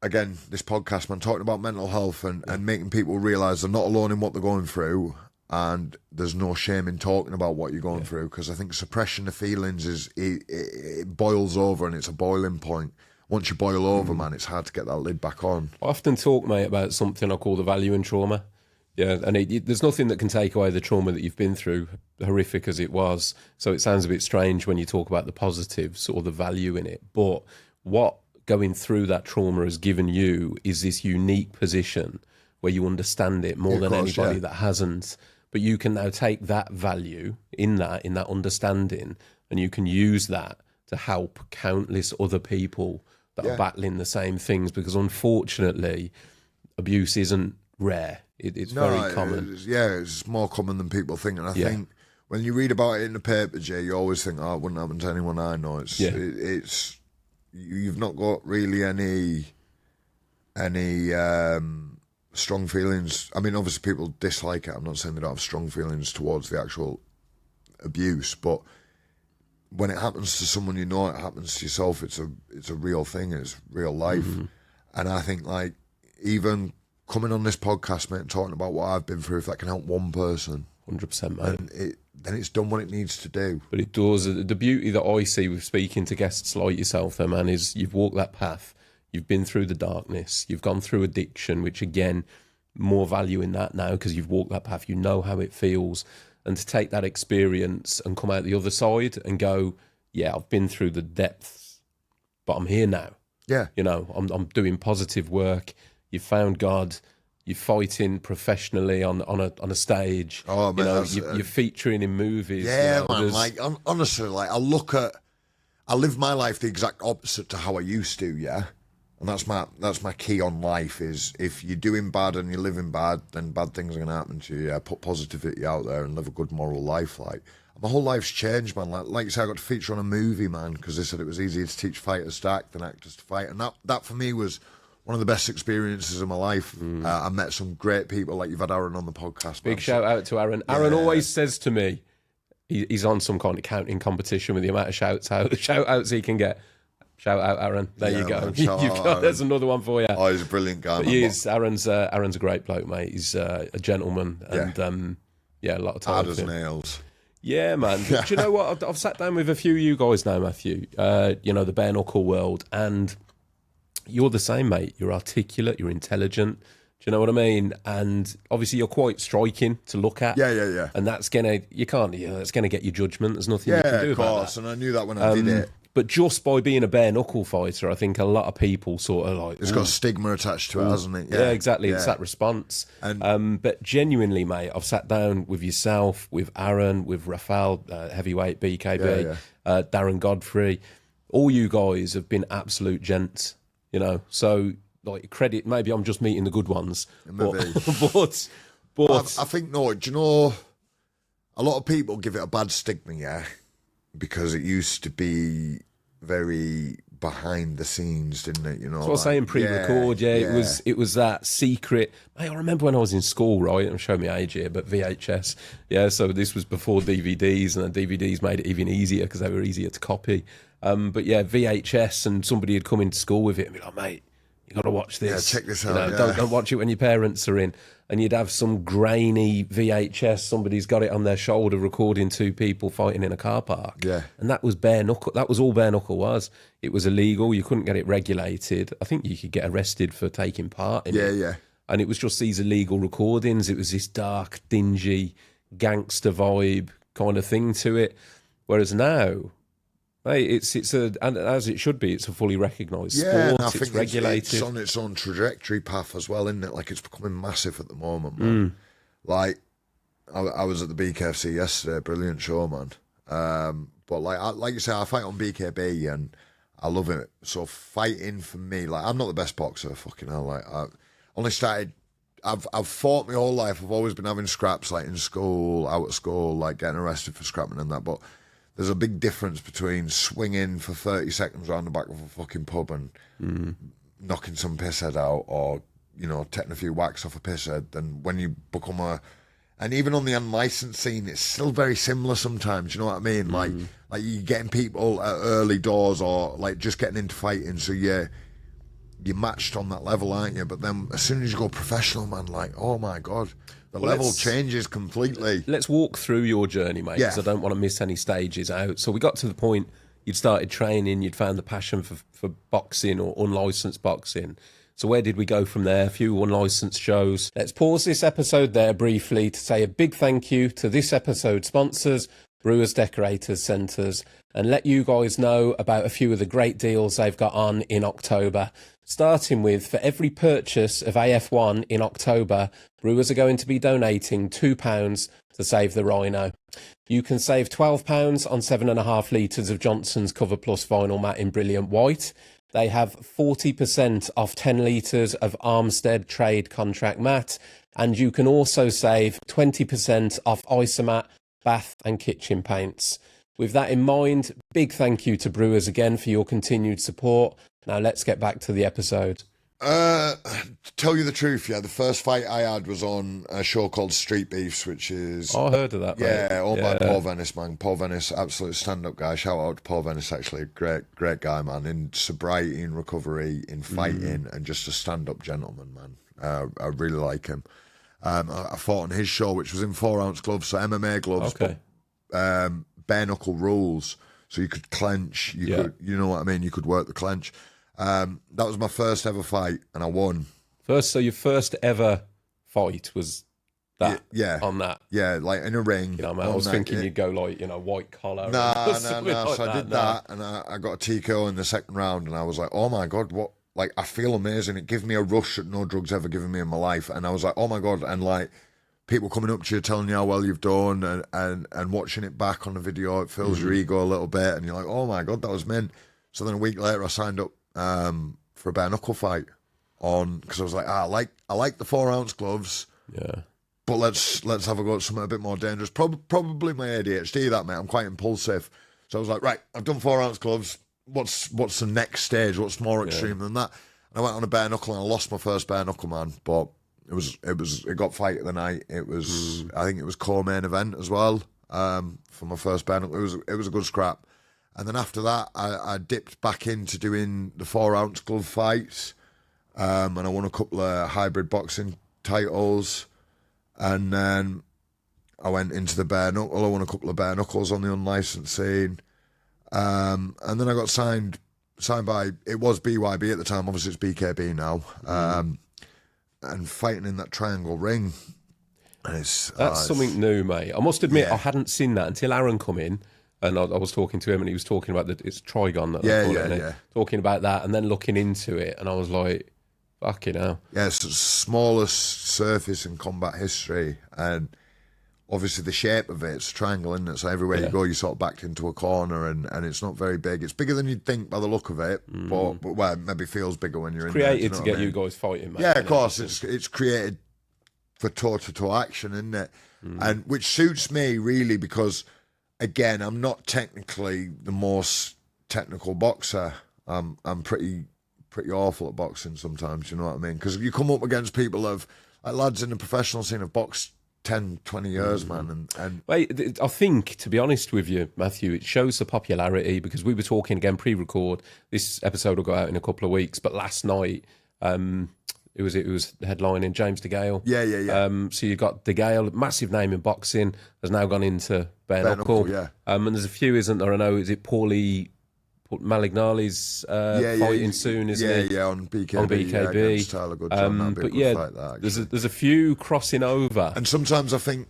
again, this podcast, man, talking about mental health and making people realise they're not alone in what they're going through, and there's no shame in talking about what you're going through, because I think suppression of feelings it boils over, and it's a boiling point. Once you boil over, man, it's hard to get that lid back on. I often talk, mate, about something I call the value in trauma. Yeah, and there's nothing that can take away the trauma that you've been through, horrific as it was. So it sounds a bit strange when you talk about the positives or the value in it. But what going through that trauma has given you is this unique position where you understand it more than anybody that hasn't. But you can now take that value in that understanding, and you can use that to help countless other people that are battling the same things, because unfortunately abuse isn't rare. It's very common. It's more common than people think. And I think when you read about it in the paper, Jay, you always think, it wouldn't happen to anyone I know. It's you've not got really any strong feelings. I mean, obviously people dislike it. I'm not saying they don't have strong feelings towards the actual abuse, but when it happens to someone you know, it happens to yourself. It's a real thing. It's real life. And I think, like, even coming on this podcast, mate, and talking about what I've been through, if that can help one person, 100%, mate, then it's done what it needs to do. But it does. The beauty that I see with speaking to guests like yourself, though, man, is you've walked that path. You've been through the darkness. You've gone through addiction, which, again, more value in that now because you've walked that path. You know how it feels. And to take that experience and come out the other side and go, yeah, I've been through the depths, but I'm here now. Yeah. You know, I'm doing positive work. You've found God. you're fighting professionally on a stage. Oh, man, you're featuring in movies. Yeah, man. Like honestly, like I live my life the exact opposite to how I used to. Yeah, and that's my key on life is if you're doing bad and you're living bad, then bad things are gonna happen to you. Yeah, put positivity out there and live a good moral life. Like my whole life's changed, man. Like you said, I got to feature on a movie, man, because they said it was easier to teach fighters to act than actors to fight, and that for me was one of the best experiences of my life. I met some great people, like you've had Aaron on the podcast. Big shout out to Aaron. Aaron always says to me, he's on some kind of counting competition with the amount of shout outs he can get. Shout out, Aaron. There you go. There's another one for you. Oh, he's a brilliant guy. Aaron's a great bloke, mate. He's a gentleman and a lot of time. Hard as nails. Yeah, man. Do you know what? I've sat down with a few of you guys now, Matthew. The bare-knuckle world, and you're the same, mate. You're articulate, you're intelligent. Do you know what I mean? And obviously you're quite striking to look at. Yeah. And that's gonna get your judgment. There's nothing you can do about that. Yeah, of course. And I knew that when I did it. But just by being a bare-knuckle fighter, I think a lot of people sort of like... It's got stigma attached to it, hasn't it? Yeah, exactly. Yeah. It's that response. But genuinely, mate, I've sat down with yourself, with Aaron, with Rafael, heavyweight BKB, Darren Godfrey. All you guys have been absolute gents, So, like, credit, maybe I'm just meeting the good ones. But I think, no, do you know, a lot of people give it a bad stigma, yeah? Because it used to be very behind the scenes, didn't it? That's what I was saying pre-record. It was that secret. Mate, I remember when I was in school, right? I'm showing my age here, but VHS. Yeah, so this was before DVDs, and the DVDs made it even easier because they were easier to copy. But yeah, VHS, and somebody had come into school with it and be like, mate, you got to watch this. Yeah, check this out. Don't watch it when your parents are in. And you'd have some grainy VHS, somebody's got it on their shoulder recording two people fighting in a car park. Yeah. And that was bare-knuckle. That was all bare-knuckle was. It was illegal. You couldn't get it regulated. I think you could get arrested for taking part in it. Yeah. And it was just these illegal recordings. It was this dark, dingy, gangster vibe kind of thing to it. Whereas now... Hey, and as it should be, it's a fully recognised sport. And I think it's regulated. It's on its own trajectory path as well, isn't it? Like, it's becoming massive at the moment, man. Like, I was at the BKFC yesterday, brilliant show, man. But like you say, I fight on BKB and I love it. So fighting for me, like, I'm not the best boxer, fucking hell. Like, I only started. I've fought my whole life. I've always been having scraps, like in school, out of school, like getting arrested for scrapping and that, but. There's a big difference between swinging for 30 seconds around the back of a fucking pub and knocking some pisshead out or, taking a few whacks off a pisshead than when you become and even on the unlicensed scene, it's still very similar sometimes, you know what I mean? Like you're getting people at early doors or like just getting into fighting, so you're matched on that level, aren't you? But then as soon as you go professional, man, like, oh my God. The level changes completely. Let's walk through your journey, mate, because I don't want to miss any stages out. So we got to the point you'd started training, you'd found the passion for boxing or unlicensed boxing. So where did we go from there? A few unlicensed shows. Let's pause this episode there briefly to say a big thank you to this episode's sponsors, Brewers, Decorators, Centres, and let you guys know about a few of the great deals they've got on in October. Starting with, for every purchase of AF1 in October, Brewers are going to be donating £2 to save the Rhino. You can save £12 on 7.5 litres of Johnson's Cover Plus vinyl mat in brilliant white. They have 40% off 10 litres of Armstead Trade Contract mat. And you can also save 20% off Isomat, bath and kitchen paints. With that in mind, big thank you to Brewers again for your continued support. Now let's get back to the episode. To tell you the truth, the first fight I had was on a show called Street Beefs, which is... Oh, I heard of that, mate. Owned by Paul Venice, man. Paul Venice, absolute stand-up guy. Shout out to Paul Venice, actually. Great guy, man. In sobriety, in recovery, in fighting, and just a stand-up gentleman, man. I really like him. I fought on his show, which was in 4-ounce gloves, so MMA gloves, okay. But bare-knuckle rules. So you could clench, could, you know what I mean? You could work the clench. That was my first ever fight, and I won. So your first ever fight was that? Yeah. On that? Yeah, like in a ring. I was thinking you'd go like, white collar. No. Like So I did that, and I got a TKO in the second round, and I was like, oh my God, what like, I feel amazing. It gives me a rush that no drug's ever given me in my life. And I was like, oh my God. And like, people coming up to you telling you how well you've done and watching it back on the video, it fills your ego a little bit. And you're like, oh my God, that was mint. So then a week later, I signed up for a bare-knuckle fight because I was like, I like the 4-ounce gloves. Yeah. But let's have a go at something a bit more dangerous. Probably my ADHD, that, mate. I'm quite impulsive. So I was like, right, I've done 4-ounce gloves. What's the next stage? What's more extreme than that? And I went on a bare knuckle and I lost my first bare knuckle, man. But it got fight of the night. It was I think it was co-main event as well. For my first bare knuckle. It was a good scrap. And then after that I dipped back into doing the 4-ounce glove fights. And I won a couple of hybrid boxing titles. And then I went into the bare knuckle. I won a couple of bare knuckles on the unlicensed scene. And then I got signed by, it was BYB at the time, obviously it's BKB now, and fighting in that triangle ring. And that's something new, mate. I must admit, I hadn't seen that until Aaron come in, and I was talking to him, and he was talking about it's Trigon that they call it, talking about that, and then looking into it, and I was like, fucking hell. Yeah, it's the smallest surface in combat history, and obviously the shape of it's a triangle, isn't it? So everywhere you go, you're sort of backed into a corner, and it's not very big. It's bigger than you'd think by the look of it, but well, it maybe feels bigger when you're in there. Created to get you guys fighting, mate. Yeah, of course. It's created for toe-to-toe action, isn't it? And which suits me, really, because, again, I'm not technically the most technical boxer. I'm pretty awful at boxing sometimes, you know what I mean? Because you come up against people like lads in the professional scene have boxed 10, 20 years, man. And Wait, I think, to be honest with you, Matthew, it shows the popularity, because we were talking again pre-record. This episode will go out in a couple of weeks, but last night it was headlining James DeGale. Yeah. So you got DeGale, massive name in boxing, has now gone into bare knuckle. Yeah. And there's a few, isn't there? I know, is it Paulie Malignali's fighting soon, isn't he? Yeah, on BKB. On BKB. Against Tyler Goodson. But yeah, fight that, there's a few crossing over. And sometimes I think,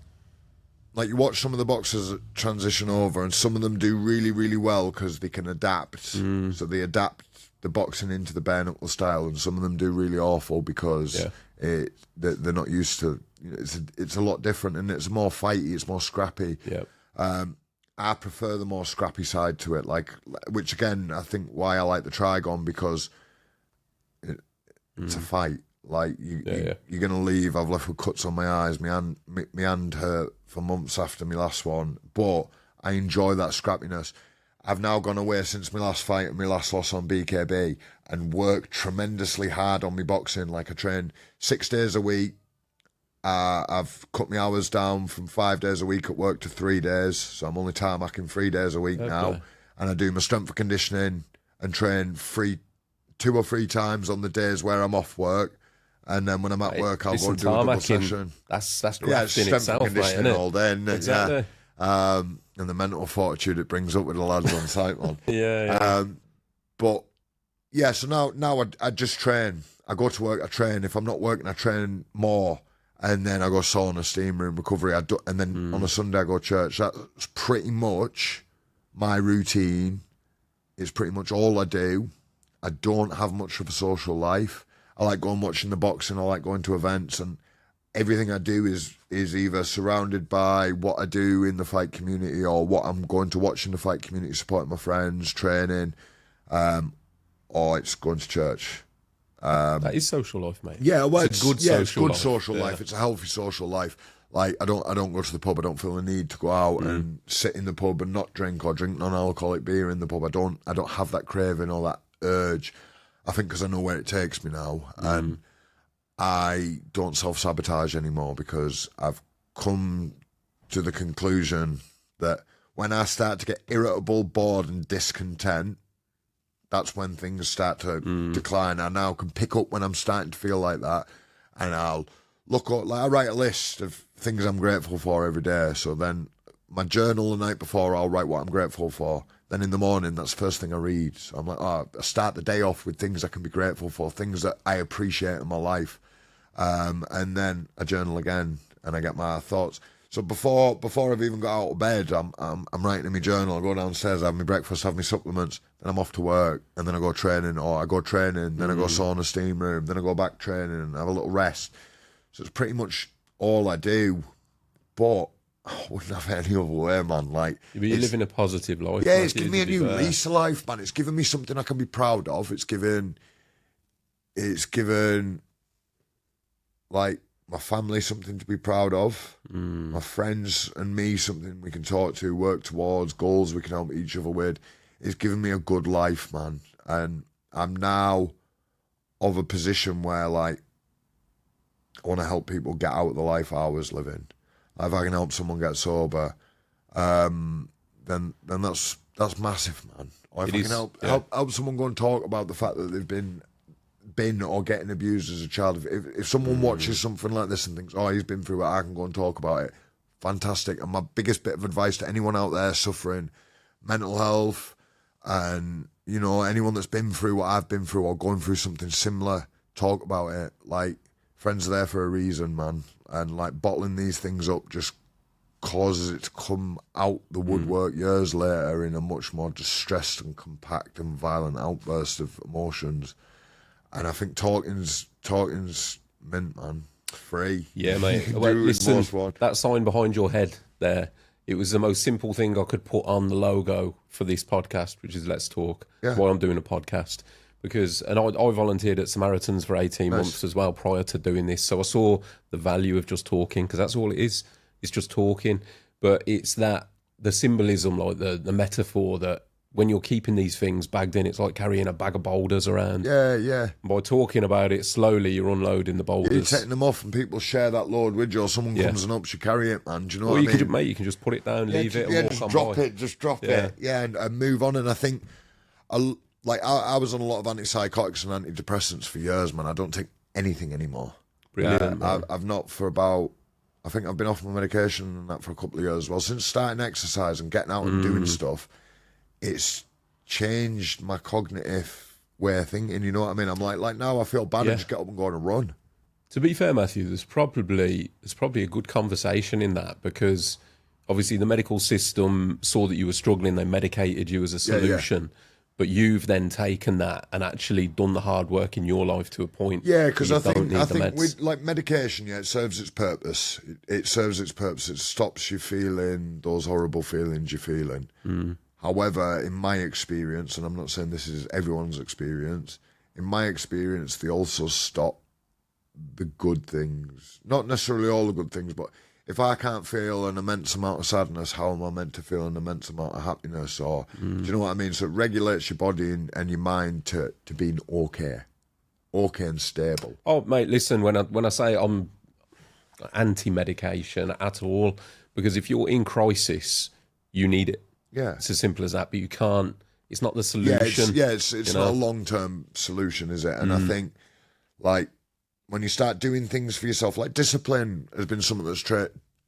like, you watch some of the boxers transition over, and some of them do really, really well because they can adapt. So they adapt the boxing into the bare knuckle style, and some of them do really awful because they're not used to. It's a lot different, and it's more fighty, it's more scrappy. Yeah. I prefer the more scrappy side to it, which again I think why I like the Trigon, because it's a fight. Like you're gonna leave. I've left with cuts on my eyes. My hand hurt for months after my last one, but I enjoy that scrappiness. I've now gone away since my last fight and my last loss on BKB and worked tremendously hard on my boxing. Like, I train 6 days a week. I've cut my hours down from 5 days a week at work to 3 days, so I'm only tarmacking 3 days a week now. And I do my strength and conditioning and train 2 or 3 times on the days where I'm off work. And then when I'm at work, I'll go and do a double session. That's graft it's in strength itself, and conditioning mate, all day, isn't it? Exactly. Yeah. And the mental fortitude it brings up with the lads on site, man. But yeah, so now I just train. I go to work, I train. If I'm not working, I train more. And then I go sauna, steam room, recovery. And then on a Sunday, I go to church. That's pretty much my routine. It's pretty much all I do. I don't have much of a social life. I like going watching the boxing. I like going to events. And everything I do is either surrounded by what I do in the fight community or what I'm going to watch in the fight community, supporting my friends, training, or it's going to church. That is social life, mate. Yeah, well, it's good social life. It's a healthy social life. Like, I don't go to the pub. I don't feel the need to go out and sit in the pub and not drink or drink non-alcoholic beer in the pub. I don't have that craving or that urge. I think because I know where it takes me now, and I don't self-sabotage anymore, because I've come to the conclusion that when I start to get irritable, bored, and discontent, that's when things start to decline. I now can pick up when I'm starting to feel like that, and I'll look up, like, I write a list of things I'm grateful for every day. So then my journal the night before, I'll write what I'm grateful for. Then in the morning, that's the first thing I read. So I'm like, I start the day off with things I can be grateful for, things that I appreciate in my life. And then I journal again, and I get my thoughts. So before I've even got out of bed, I'm writing in my journal. I go downstairs, I have my breakfast, have my supplements, then I'm off to work, and then I go training, or I go training, then I go sauna, steam room, then I go back training and have a little rest. So it's pretty much all I do, but I wouldn't have it any other way, man. Like, But you're living a positive life. yeah, it's given me a new lease of life, man. It's given me something I can be proud of. It's given like my family something to be proud of, my friends and me something we can talk to, work towards, goals we can help each other with. It's given me a good life, man. And I'm now of a position where, like, I want to help people get out of the life I was living. If I can help someone get sober, then that's massive, man. Or if I can help someone go and talk about the fact that they've been or getting abused as a child. If someone watches something like this and thinks, oh, he's been through it, I can go and talk about it, fantastic. And my biggest bit of advice to anyone out there suffering mental health and, you know, anyone that's been through what I've been through or going through something similar, talk about it. Like, friends are there for a reason, man. And, like, bottling these things up just causes it to come out the woodwork years later in a much more distressed and compact and violent outburst of emotions. And I think talking's mint, man. Free. Yeah, mate. Well, listen, that sign behind your head there, it was the most simple thing I could put on the logo for this podcast, which is Let's Talk. Yeah. While I'm doing a podcast. And I volunteered at Samaritans for 18 months as well prior to doing this. So I saw the value of just talking, because that's all it is. It's just talking. But it's the symbolism, like the metaphor that when you're keeping these things bagged in, it's like carrying a bag of boulders around. Yeah, yeah. By talking about it slowly, you're unloading the boulders. You're taking them off and people share that load with you, or someone comes and helps you carry it, man. Do you know what I mean? You can just put it down, leave it, and walk on by. Just drop it. Yeah, and move on. And I think, I was on a lot of antipsychotics and antidepressants for years, man. I don't take anything anymore. Brilliant. I've not for about, I think I've been off my medication and that for a couple of years. Well, since starting exercise and getting out and doing stuff, it's changed my cognitive way of thinking, you know what I mean? I'm like now I feel bad and just get up and go on a run. To be fair, Matthew, there's probably a good conversation in that, because obviously the medical system saw that you were struggling, they medicated you as a solution, but you've then taken that and actually done the hard work in your life to a point. Yeah, because I think with like medication, it serves its purpose. It serves its purpose. It stops you feeling those horrible feelings you're feeling. However, in my experience, and I'm not saying this is everyone's experience, in my experience, they also stop the good things. Not necessarily all the good things, but if I can't feel an immense amount of sadness, how am I meant to feel an immense amount of happiness? Or do you know what I mean? So it regulates your body and your mind to being okay and stable. Oh, mate, listen, when I say I'm anti-medication at all, because if you're in crisis, you need it. Yeah. It's as simple as that, but you can't, it's not the solution. It's not a long-term solution, is it? And I think, like, when you start doing things for yourself, like discipline has been something that's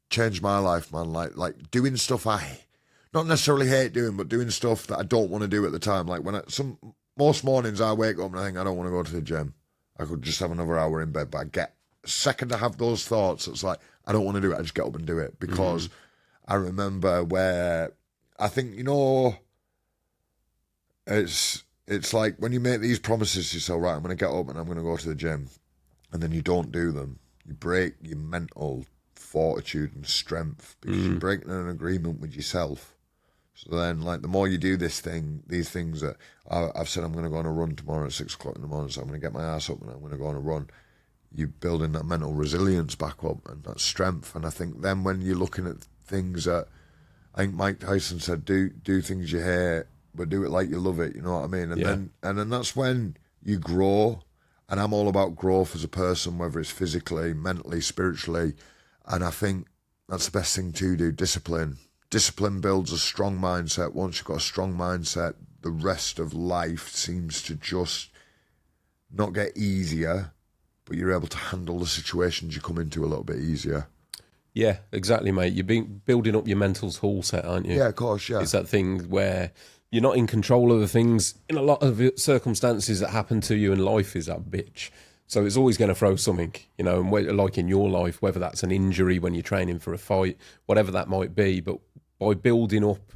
changed my life, man. Like doing stuff I not necessarily hate doing, but doing stuff that I don't want to do at the time. Like most mornings I wake up and I think I don't want to go to the gym. I could just have another hour in bed, but I get a second to have those thoughts. It's like, I don't want to do it. I just get up and do it, because I remember where I think, you know, it's like when you make these promises to yourself, right, I'm going to get up and I'm going to go to the gym, and then you don't do them. You break your mental fortitude and strength, because you're breaking an agreement with yourself. So then, like, the more you do these things that I've said, I'm going to go on a run tomorrow at 6 o'clock in the morning, so I'm going to get my ass up and I'm going to go on a run. You're building that mental resilience back up and that strength. And I think then when you're looking at things that, I think Mike Tyson said, do things you hate, but do it like you love it. You know what I mean? And then that's when you grow. And I'm all about growth as a person, whether it's physically, mentally, spiritually. And I think that's the best thing to do. Discipline. Discipline builds a strong mindset. Once you've got a strong mindset, the rest of life seems to just not get easier, but you're able to handle the situations you come into a little bit easier. Yeah, exactly, mate. You're building up your mental tool set, aren't you? Yeah, of course, yeah. It's that thing where you're not in control of the things in a lot of circumstances that happen to you, and life is that bitch. So it's always going to throw something, you know, and like in your life, whether that's an injury when you're training for a fight, whatever that might be. But by building up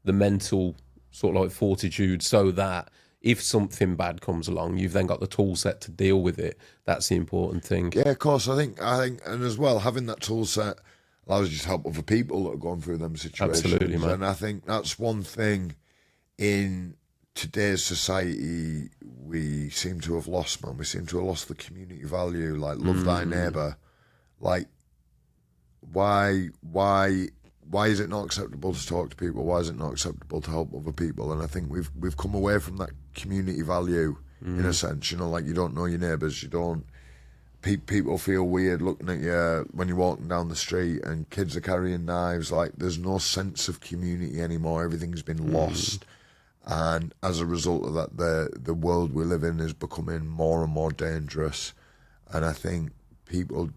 the mental sort of like fortitude so that if something bad comes along, you've then got the tool set to deal with it. That's the important thing. Yeah, of course. I think, and as well, having that tool set allows you to help other people that are going through them situations. Absolutely, man. And I think that's one thing in today's society we seem to have lost, man. We seem to have lost the community value, like love thy neighbour. Like, why is it not acceptable to talk to people? Why is it not acceptable to help other people? And I think we've come away from that community value in a sense. You know, like you don't know your neighbours, you don't. People feel weird looking at you when you're walking down the street, and kids are carrying knives. Like, there's no sense of community anymore. Everything's been lost, and as a result of that, the world we live in is becoming more and more dangerous. And I think people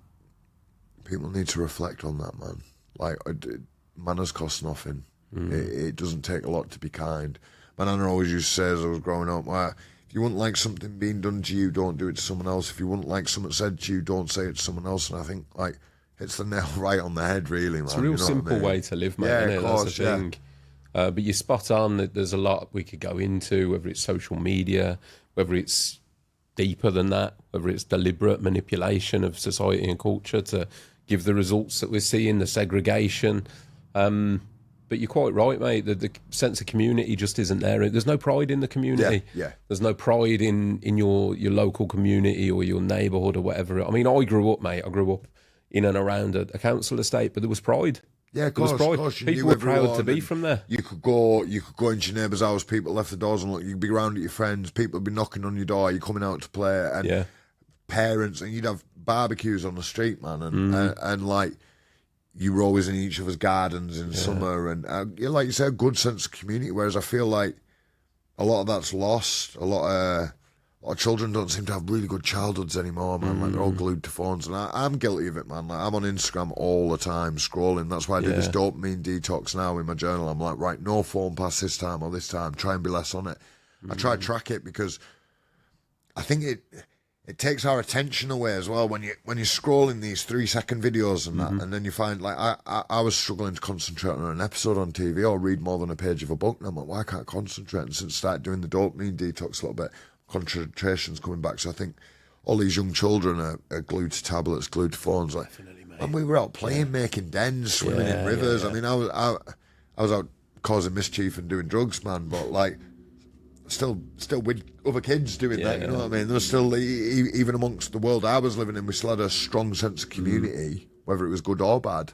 need to reflect on that, man. Like, manners cost nothing. It doesn't take a lot to be kind. My nana always used to say as I was growing up, well, if you wouldn't like something being done to you, don't do it to someone else. If you wouldn't like something said to you, don't say it to someone else. And I think, like, it's the nail right on the head, really, man. It's a real simple way to live, mate, isn't it? That's the thing. But you're spot on. There's a lot we could go into, whether it's social media, whether it's deeper than that, whether it's deliberate manipulation of society and culture to give the results that we're seeing, the segregation. But you're quite right, mate. The sense of community just isn't there. There's no pride in the community. Yeah. There's no pride in your local community or your neighbourhood or whatever. I mean, I grew up, mate. I grew up in and around a council estate, but there was pride. Yeah, of course. There was pride. People were proud to be from there. You could go into your neighbour's house. People left the doors and look. You'd be around at your friends. People would be knocking on your door. You're coming out to play, and parents, and you'd have barbecues on the street, man, and like. You were always in each other's gardens in summer, and like you say, a good sense of community. Whereas I feel like a lot of that's lost. A lot of children don't seem to have really good childhoods anymore, man. Like they're all glued to phones, and I'm guilty of it, man. Like I'm on Instagram all the time scrolling. That's why I do this dopamine detox now in my journal. I'm like, right, no phone past this time or this time. Try and be less on it. I try to track it because I think it takes our attention away as well when you're scrolling these 3-second videos and that, and then you find, like, I was struggling to concentrate on an episode on TV or read more than a page of a book, and I'm like, why can't I concentrate? And since I started doing the dopamine detox a little bit, concentration's coming back. So I think all these young children are glued to tablets, glued to phones. Like, definitely, mate. And we were out playing, making dens, swimming in rivers. I mean, I was out causing mischief and doing drugs, man, but like. Still with other kids doing that, you know what I mean? There was still, even amongst the world I was living in, we still had a strong sense of community, whether it was good or bad.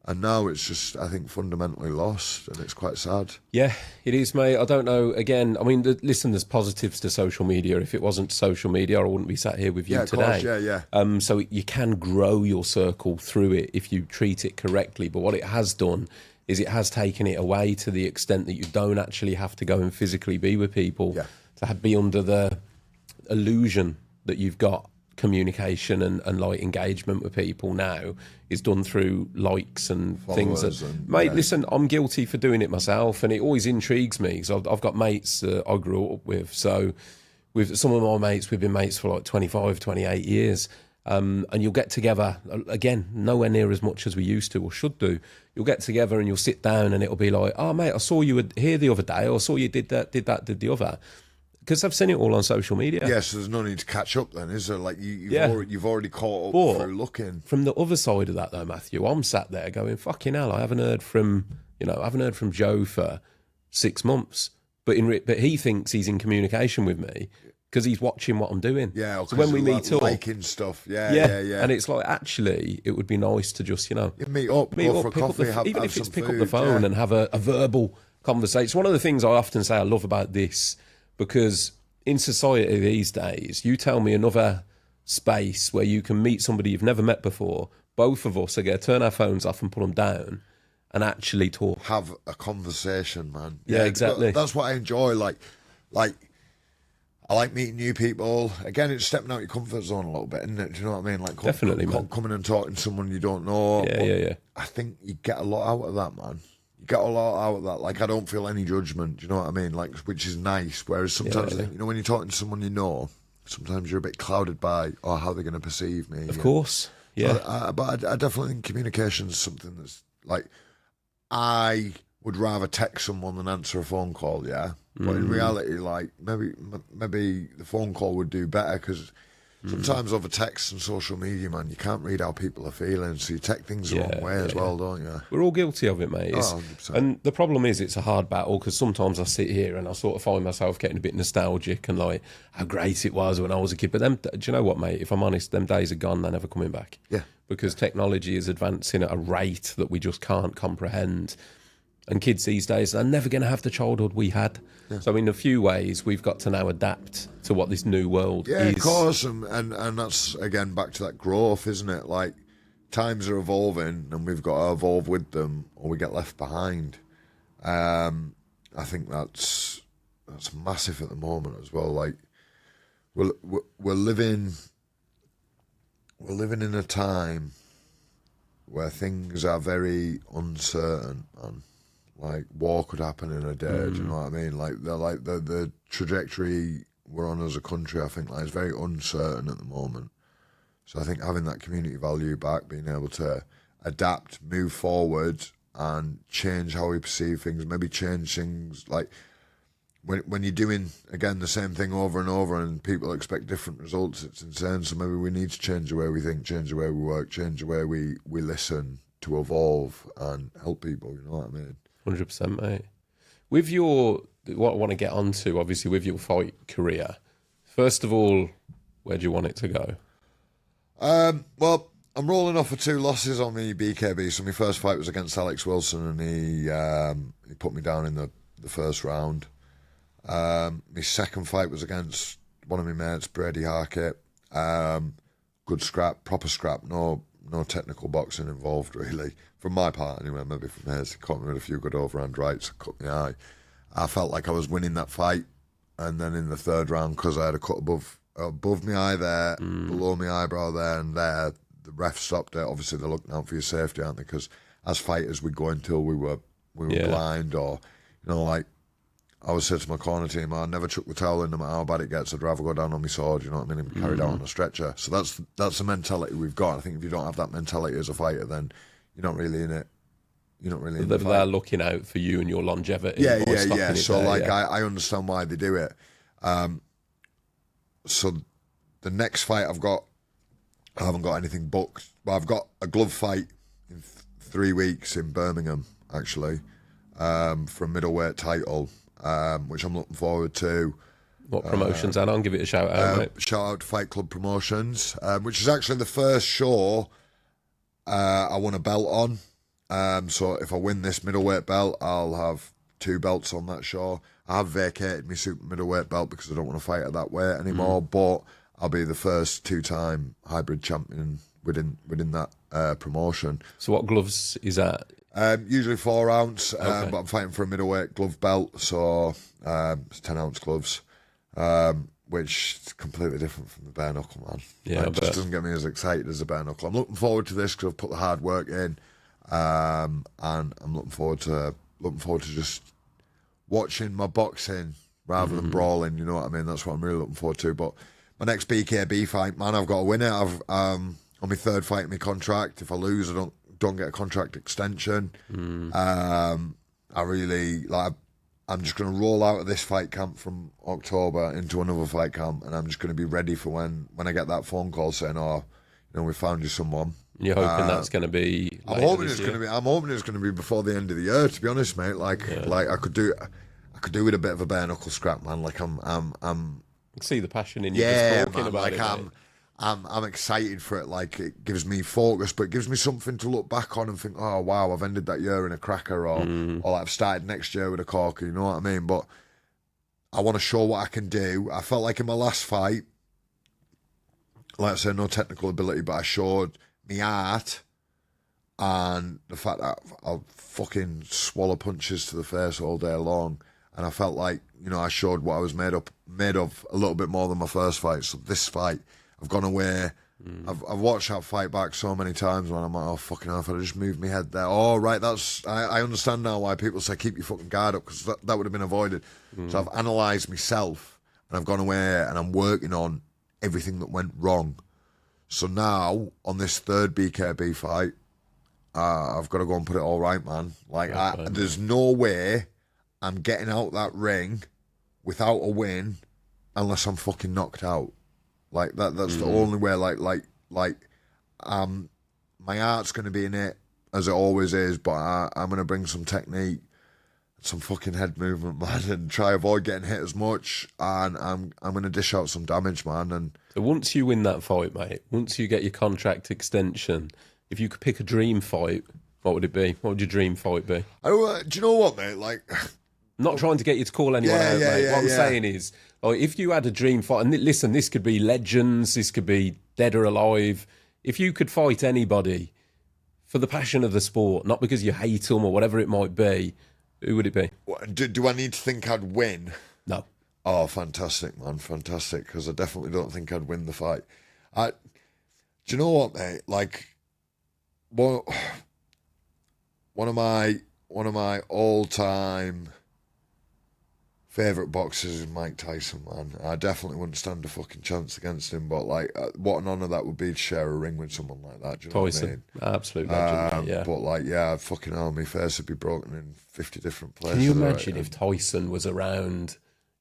And now it's just, I think, fundamentally lost, and it's quite sad. Yeah, it is, mate. I don't know. Again, I mean, listen, there's positives to social media. If it wasn't social media, I wouldn't be sat here with you today. Course, so you can grow your circle through it if you treat it correctly. But what it has done is it has taken it away to the extent that you don't actually have to go and physically be with people to be under the illusion that you've got communication and like engagement with people now is done through likes and followers things. Mate, listen, I'm guilty for doing it myself, and it always intrigues me because I've got mates I grew up with. So with some of my mates, we've been mates for like 25, 28 years. And you'll get together, again, nowhere near as much as we used to or should do. You'll get together and you'll sit down and it'll be like, oh, mate, I saw you here the other day, or I saw you did that, did the other. Because I've seen it all on social media. Yes, there's no need to catch up then, is there? Like, you've already caught up through looking. From the other side of that, though, Matthew, I'm sat there going, fucking hell, I haven't heard from Joe for 6 months. But he thinks he's in communication with me. Because he's watching what I'm doing. Yeah, so when we meet up, liking stuff. Yeah. And it's like, actually, it would be nice to just, meet up, go for a coffee, even if it's pick up the phone and have a verbal conversation. It's one of the things I often say I love about this, because in society these days, you tell me another space where you can meet somebody you've never met before. Both of us are going to turn our phones off and put them down and actually talk. Have a conversation, man. Yeah, exactly. That's what I enjoy. Like. I like meeting new people. Again, it's stepping out your comfort zone a little bit, isn't it? Do you know what I mean? Like, definitely, man. Coming and talking to someone you don't know. Yeah. I think you get a lot out of that, man. You get a lot out of that. Like, I don't feel any judgment. Do you know what I mean? Like, which is nice. Whereas sometimes I think, when you're talking to someone you know, sometimes you're a bit clouded by, oh, how they're going to perceive me. Of course, yeah. But I definitely think communication's something that's like, I would rather text someone than answer a phone call, yeah? But in reality, like, maybe the phone call would do better, because sometimes over text and social media, man, you can't read how people are feeling, so you take things the wrong way as well, don't you? We're all guilty of it, mate. 100%. And the problem is it's a hard battle, because sometimes I sit here and I sort of find myself getting a bit nostalgic and like how great it was when I was a kid. But then, do you know what, mate? If I'm honest, them days are gone, they're never coming back. Yeah. Because technology is advancing at a rate that we just can't comprehend. And kids these days, they're never going to have the childhood we had. Yeah. So in a few ways, we've got to now adapt to what this new world is. Yeah, of course. And that's, again, back to that growth, isn't it? Like, times are evolving and we've got to evolve with them or we get left behind. I think that's massive at the moment as well. Like, we're living in a time where things are very uncertain, man. Like, war could happen in a day, do you know what I mean? Like, the trajectory we're on as a country, I think, like, is very uncertain at the moment. So I think having that community value back, being able to adapt, move forward, and change how we perceive things, maybe change things, like, when you're doing, again, the same thing over and over and people expect different results, it's insane. So maybe we need to change the way we think, change the way we work, change the way we listen to evolve and help people, you know what I mean? 100%, mate. With what I want to get onto, obviously, with your fight career, first of all, where do you want it to go? Well, I'm rolling off of 2 losses on the BKB. So my first fight was against Alex Wilson, and he put me down in the first round. My second fight was against one of my mates, Brady Harkett. Good scrap, proper scrap, no technical boxing involved, really. From my part, anyway, maybe from his. He caught me with a few good overhand rights, cut my eye. I felt like I was winning that fight, and then in the third round, because I had a cut above my eye there, below my eyebrow there, and there, the ref stopped it. Obviously, they're looking out for your safety, aren't they? Because as fighters, we go until we were blind, or, you know, like, I always said to my corner team, I never chuck the towel in no matter how bad it gets. I'd rather go down on my sword, you know what I mean, and be carried out on a stretcher. So that's the mentality we've got. I think if you don't have that mentality as a fighter, then you're not really in it. You're not really in it. They're looking out for you and your longevity. Yeah. So, like, I understand why they do it. So the next fight I've got, I haven't got anything booked, but I've got a glove fight in 3 weeks in Birmingham, actually, for a middleweight title. Which I'm looking forward to. What promotions are on? Give it a shout out, mate. Shout out to Fight Club Promotions, which is actually the first show I won a belt on. So if I win this middleweight belt, I'll have 2 belts on that show. I have vacated my super middleweight belt because I don't want to fight at that weight anymore, but I'll be the first 2-time hybrid champion within that promotion. So what gloves is that? Usually 4 ounce, but I'm fighting for a middleweight glove belt, so it's 10 ounce gloves, which is completely different from the bare knuckle, man. Yeah, it just doesn't get me as excited as the bare knuckle. I'm looking forward to this because I've put the hard work in, and I'm looking forward to just watching my boxing rather than brawling. You know what I mean? That's what I'm really looking forward to. But my next BKB fight, man, I've got to win it. I've on my 3rd fight in my contract. If I lose, I don't get a contract extension. I really, like, I'm just going to roll out of this fight camp from October into another fight camp, and I'm just going to be ready for when I get that phone call saying, oh, you know, we found you someone. You're hoping that's going to be I'm hoping it's going to be before the end of the year, to be honest, mate. Like I could do with a bit of a bare knuckle scrap, man. Like I'm I can see the passion in you just talking about like it. I'm excited for it. Like, it gives me focus, but it gives me something to look back on and think, oh wow, I've ended that year in a cracker, or like I've started next year with a corker. You know what I mean? But I want to show what I can do. I felt like in my last fight, like I said, no technical ability, but I showed me art and the fact that I'll fucking swallow punches to the face all day long. And I felt like, you know, I showed what I was made of a little bit more than my first fight. So this fight, I've gone away. I've watched that fight back so many times when I'm like, oh, fucking hell, if I just moved my head there. Oh, right, I understand now why people say keep your fucking guard up, because that would have been avoided. So I've analysed myself, and I've gone away, and I'm working on everything that went wrong. So now, on this third BKB fight, I've got to go and put it all right, man. Like, there's no way I'm getting out that ring without a win unless I'm fucking knocked out. Like, that's the only way, my heart's going to be in it, as it always is, but I'm going to bring some technique, some fucking head movement, man, and try avoid getting hit as much, and I'm going to dish out some damage, man. And so once you win that fight, mate, once you get your contract extension, if you could pick a dream fight, what would it be? What would your dream fight be? do you know what, mate? Like, not trying to get you to call anyone out, mate. What I'm saying is, like, if you had a dream fight, and listen, this could be legends, this could be dead or alive. If you could fight anybody for the passion of the sport, not because you hate them or whatever it might be, who would it be? Do I need to think I'd win? No. Oh, fantastic, man, fantastic, because I definitely don't think I'd win the fight. Do you know what, mate? Like, one of my all-time favourite boxers is Mike Tyson, man. I definitely wouldn't stand a fucking chance against him, but, like, what an honour that would be to share a ring with someone like that. Do you know Tyson, what I mean? absolute legend, yeah. But, like, yeah, fucking hell, my face would be broken in 50 different places. Can you imagine if Tyson was around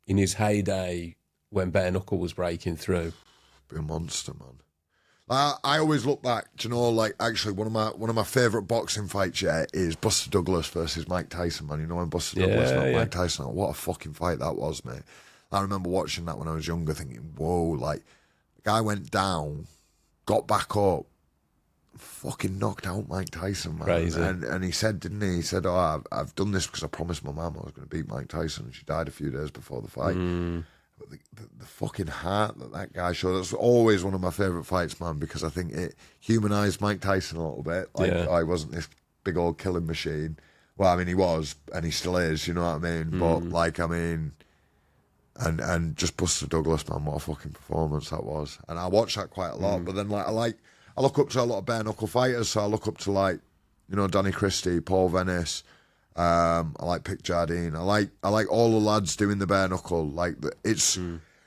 in his heyday when bare-knuckle was breaking through? Be a monster, man. I always look back, do you know, like, actually one of my favourite boxing fights is Buster Douglas versus Mike Tyson, man. You know, when Buster Douglas knocked Mike Tyson out, what a fucking fight that was, mate. I remember watching that when I was younger, thinking, whoa, like, the guy went down, got back up, fucking knocked out Mike Tyson, man. Crazy. And he said, didn't he? He said, oh, I've done this because I promised my mum I was going to beat Mike Tyson, and she died a few days before the fight. But the fucking heart that guy showed, that's always one of my favourite fights, man, because I think it humanised Mike Tyson a little bit. Like, I wasn't this big old killing machine. Well, I mean, he was, and he still is, you know what I mean? But, like, I mean, and just Buster Douglas, man, what a fucking performance that was. And I watch that quite a lot, but then, like, I look up to a lot of bare-knuckle fighters, so I look up to, like, you know, Danny Christie, Paul Venice, I like Pick Jardine. I like all the lads doing the bare knuckle. Like, it's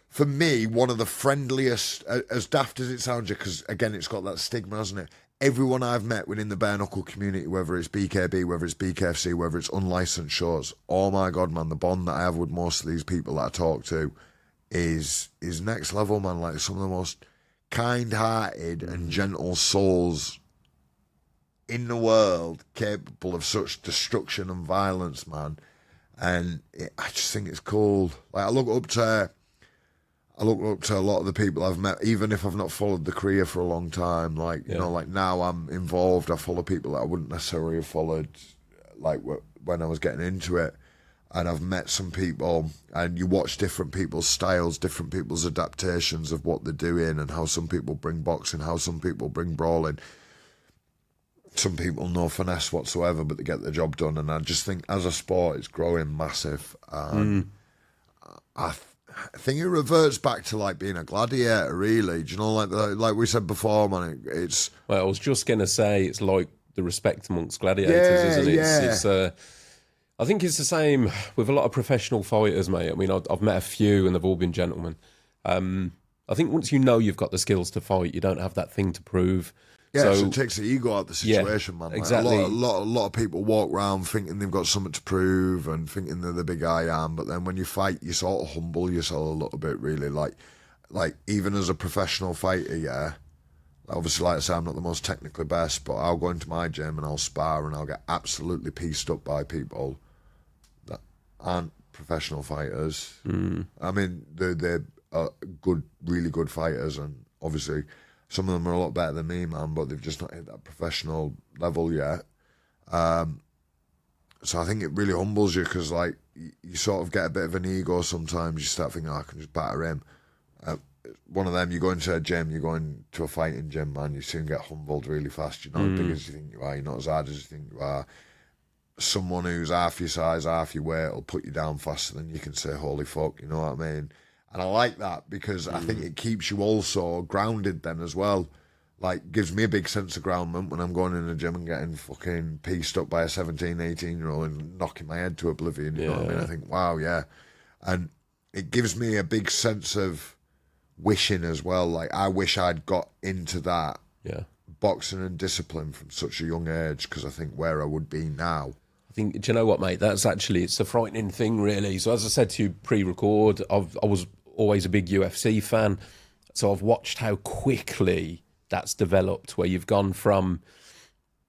for me one of the friendliest. As daft as it sounds, because again, it's got that stigma, hasn't it? Everyone I've met within the bare knuckle community, whether it's BKB, whether it's BKFC, whether it's unlicensed shows, oh my god, man, the bond that I have with most of these people that I talk to is next level, man. Like, some of the most kind-hearted and gentle souls in the world, capable of such destruction and violence, man. And I just think it's cool. Like, I look up to a lot of the people I've met, even if I've not followed the career for a long time. Like, you know, like, now I'm involved, I follow people that I wouldn't necessarily have followed, like, when I was getting into it. And I've met some people, and you watch different people's styles, different people's adaptations of what they're doing, and how some people bring boxing, how some people bring brawling. Some people no finesse whatsoever, but they get the job done. And I just think, as a sport, it's growing massive. I think it reverts back to, like, being a gladiator, really. Do you know, like we said before, man, it's... Well, I was just going to say, it's like the respect amongst gladiators, isn't it? Yeah. I think it's the same with a lot of professional fighters, mate. I mean, I've met a few, and they've all been gentlemen. I think once you know you've got the skills to fight, you don't have that thing to prove. Yeah, so it takes the ego out of the situation, man. Like, exactly. A lot of people walk around thinking they've got something to prove and thinking they're the big I am, but then when you fight, you sort of humble yourself a little bit, really. Like even as a professional fighter, yeah. Obviously, like I say, I'm not the most technically best, but I'll go into my gym and I'll spar and I'll get absolutely pieced up by people that aren't professional fighters. I mean, they're good, really good fighters, and obviously some of them are a lot better than me, man, but they've just not hit that professional level yet. So I think it really humbles you, because, like, you sort of get a bit of an ego sometimes. You start thinking, oh, I can just batter him. One of them, you go into a gym, you go into a fighting gym, man, you soon get humbled really fast. You're not as big as you think you are. You're not as hard as you think you are. Someone who's half your size, half your weight will put you down faster than you can say, holy fuck, you know what I mean? And I like that, because I think it keeps you also grounded then as well. Like, gives me a big sense of groundment when I'm going in the gym and getting fucking pieced up by a 17, 18-year-old and knocking my head to oblivion, you know what I mean? I think, wow, yeah. And it gives me a big sense of wishing as well. Like, I wish I'd got into that boxing and discipline from such a young age, because I think where I would be now. I think, do you know what, mate? That's actually, it's a frightening thing, really. So as I said to you pre-record, I was always a big UFC fan. So I've watched how quickly that's developed, where you've gone from,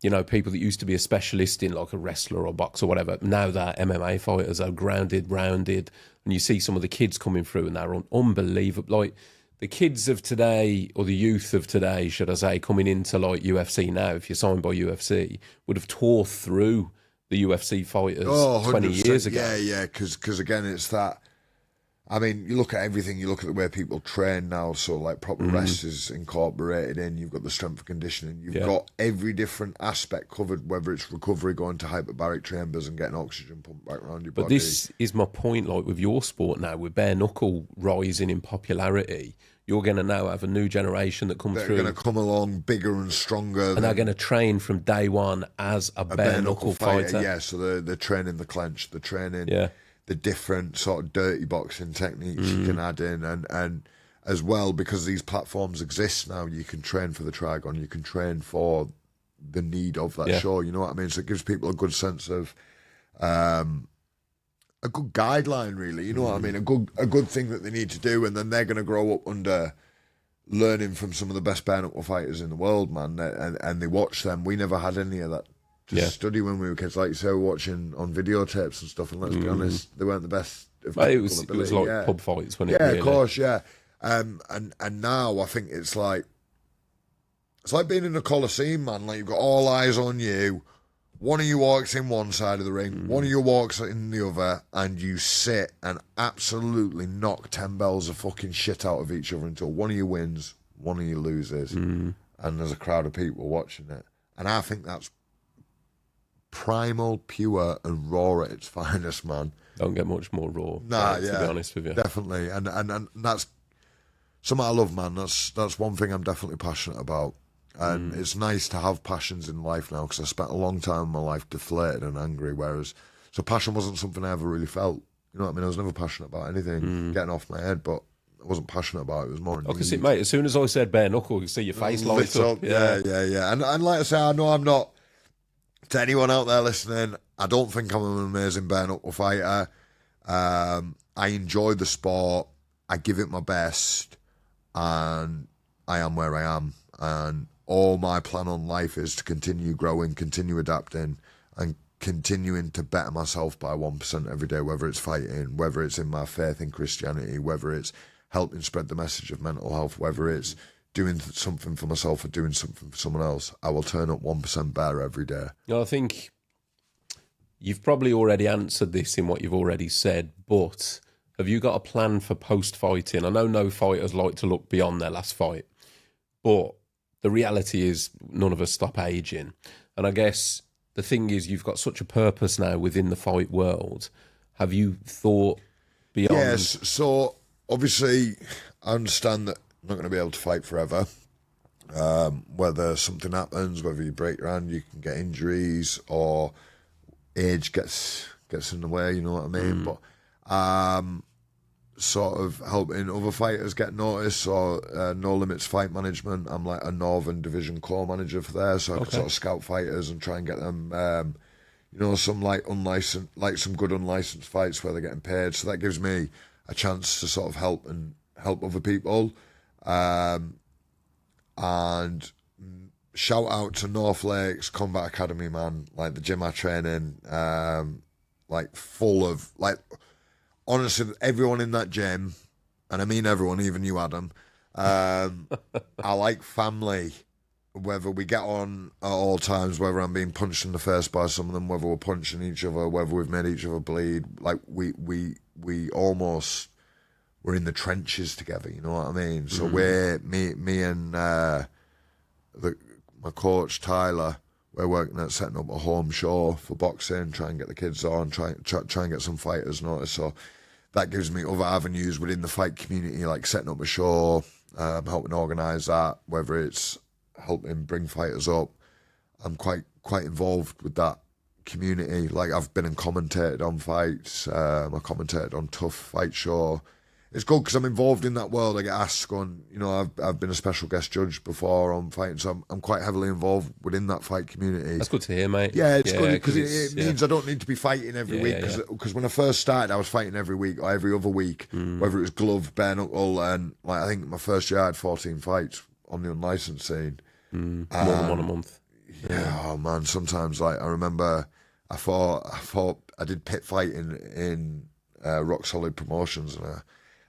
you know, people that used to be a specialist in like a wrestler or boxer or whatever. Now that MMA fighters are grounded, rounded, and you see some of the kids coming through and they're unbelievable. Like the kids of today, or the youth of today, should I say, coming into like UFC now, if you're signed by UFC, would have tore through the UFC fighters 20 years ago. Yeah, because again, it's that. I mean, you look at everything, you look at the way people train now, so like proper rest is incorporated in, you've got the strength and conditioning, you've got every different aspect covered, whether it's recovery, going to hyperbaric chambers and getting oxygen pumped back around your body. But this is my point, like with your sport now, with bare-knuckle rising in popularity, you're going to now have a new generation that come through. They're going to come along bigger and stronger. And they're going to train from day one as a bare-knuckle fighter. Yeah, so they're training the clench, they're training the different sort of dirty boxing techniques you can add in. And as well, because these platforms exist now, you can train for the Trigon, you can train for the need of that show, you know what I mean? So it gives people a good sense of... a good guideline, really, you know what I mean? A good thing that they need to do, and then they're going to grow up under learning from some of the best bare-knuckle fighters in the world, man. And they watch them. We never had any of that to study when we were kids. Like you say, we're watching on videotapes and stuff, and let's be honest, they weren't the best of it was like pub fights, wasn't it? Yeah, really? Of course, yeah. And now I think it's like being in a Coliseum, man. Like, you've got all eyes on you. One of you walks in one side of the ring, one of you walks in the other, and you sit and absolutely knock 10 bells of fucking shit out of each other until one of you wins, one of you loses, and there's a crowd of people watching it. And I think that's primal, pure, and raw at its finest, man. Don't get much more raw, to be honest with you. Definitely. And that's something I love, man. That's one thing I'm definitely passionate about. And it's nice to have passions in life now, because I spent a long time in my life deflated and angry, so passion wasn't something I ever really felt. You know what I mean? I was never passionate about anything, getting off my head, but I wasn't passionate about it. It was more... I can see, mate, as soon as I said bare knuckle, you see your face light up. Yeah. And like I say, I know I'm not... To anyone out there listening, I don't think I'm an amazing bare knuckle fighter. I enjoy the sport. I give it my best, and I am where I am. And all my plan on life is to continue growing, continue adapting, and continuing to better myself by 1% every day, whether it's fighting, whether it's in my faith in Christianity, whether it's helping spread the message of mental health, whether it's doing something for myself or doing something for someone else. I will turn up 1% better every day. I think you've probably already answered this in what you've already said, but have you got a plan for post-fighting? I know no fighters like to look beyond their last fight, but the reality is none of us stop aging. And I guess the thing is, you've got such a purpose now within the fight world. Have you thought beyond? Yes, so obviously I understand that I'm not going to be able to fight forever. Whether something happens, whether you break your hand, you can get injuries, or age gets in the way, you know what I mean? But sort of helping other fighters get noticed, or No Limits Fight Management. I'm like a Northern Division core manager for there, so I can sort of scout fighters and try and get them, some like unlicensed, like some good unlicensed fights where they're getting paid. So that gives me a chance to sort of help other people. And shout out to North Lakes Combat Academy, man. Like the gym I train in, like full of like. Honestly, everyone in that gym, and I mean everyone, even you, Adam, I like family. Whether we get on at all times, whether I'm being punched in the face by some of them, whether we're punching each other, whether we've made each other bleed, like we almost we're in the trenches together. You know what I mean? So me and my coach Tyler. We're working at setting up a home show for boxing, try and get the kids on, try and get some fighters noticed. So that gives me other avenues within the fight community, like setting up a show, helping organise that, whether it's helping bring fighters up. I'm quite involved with that community. Like, I've been and commentated on fights. I commentated on Tough Fight Show it's good because I'm involved in that world. I get asked, going, I've been a special guest judge before on fighting, so I'm quite heavily involved within that fight community. That's good to hear, mate. Yeah, it's good because it means I don't need to be fighting every week. Because when I first started, I was fighting every week or every other week, whether it was glove, bare-knuckle, and I think my first year I had 14 fights on the unlicensed scene. More than one a month. Yeah, oh man, sometimes I remember I thought I did pit fighting in Rock Solid Promotions, and I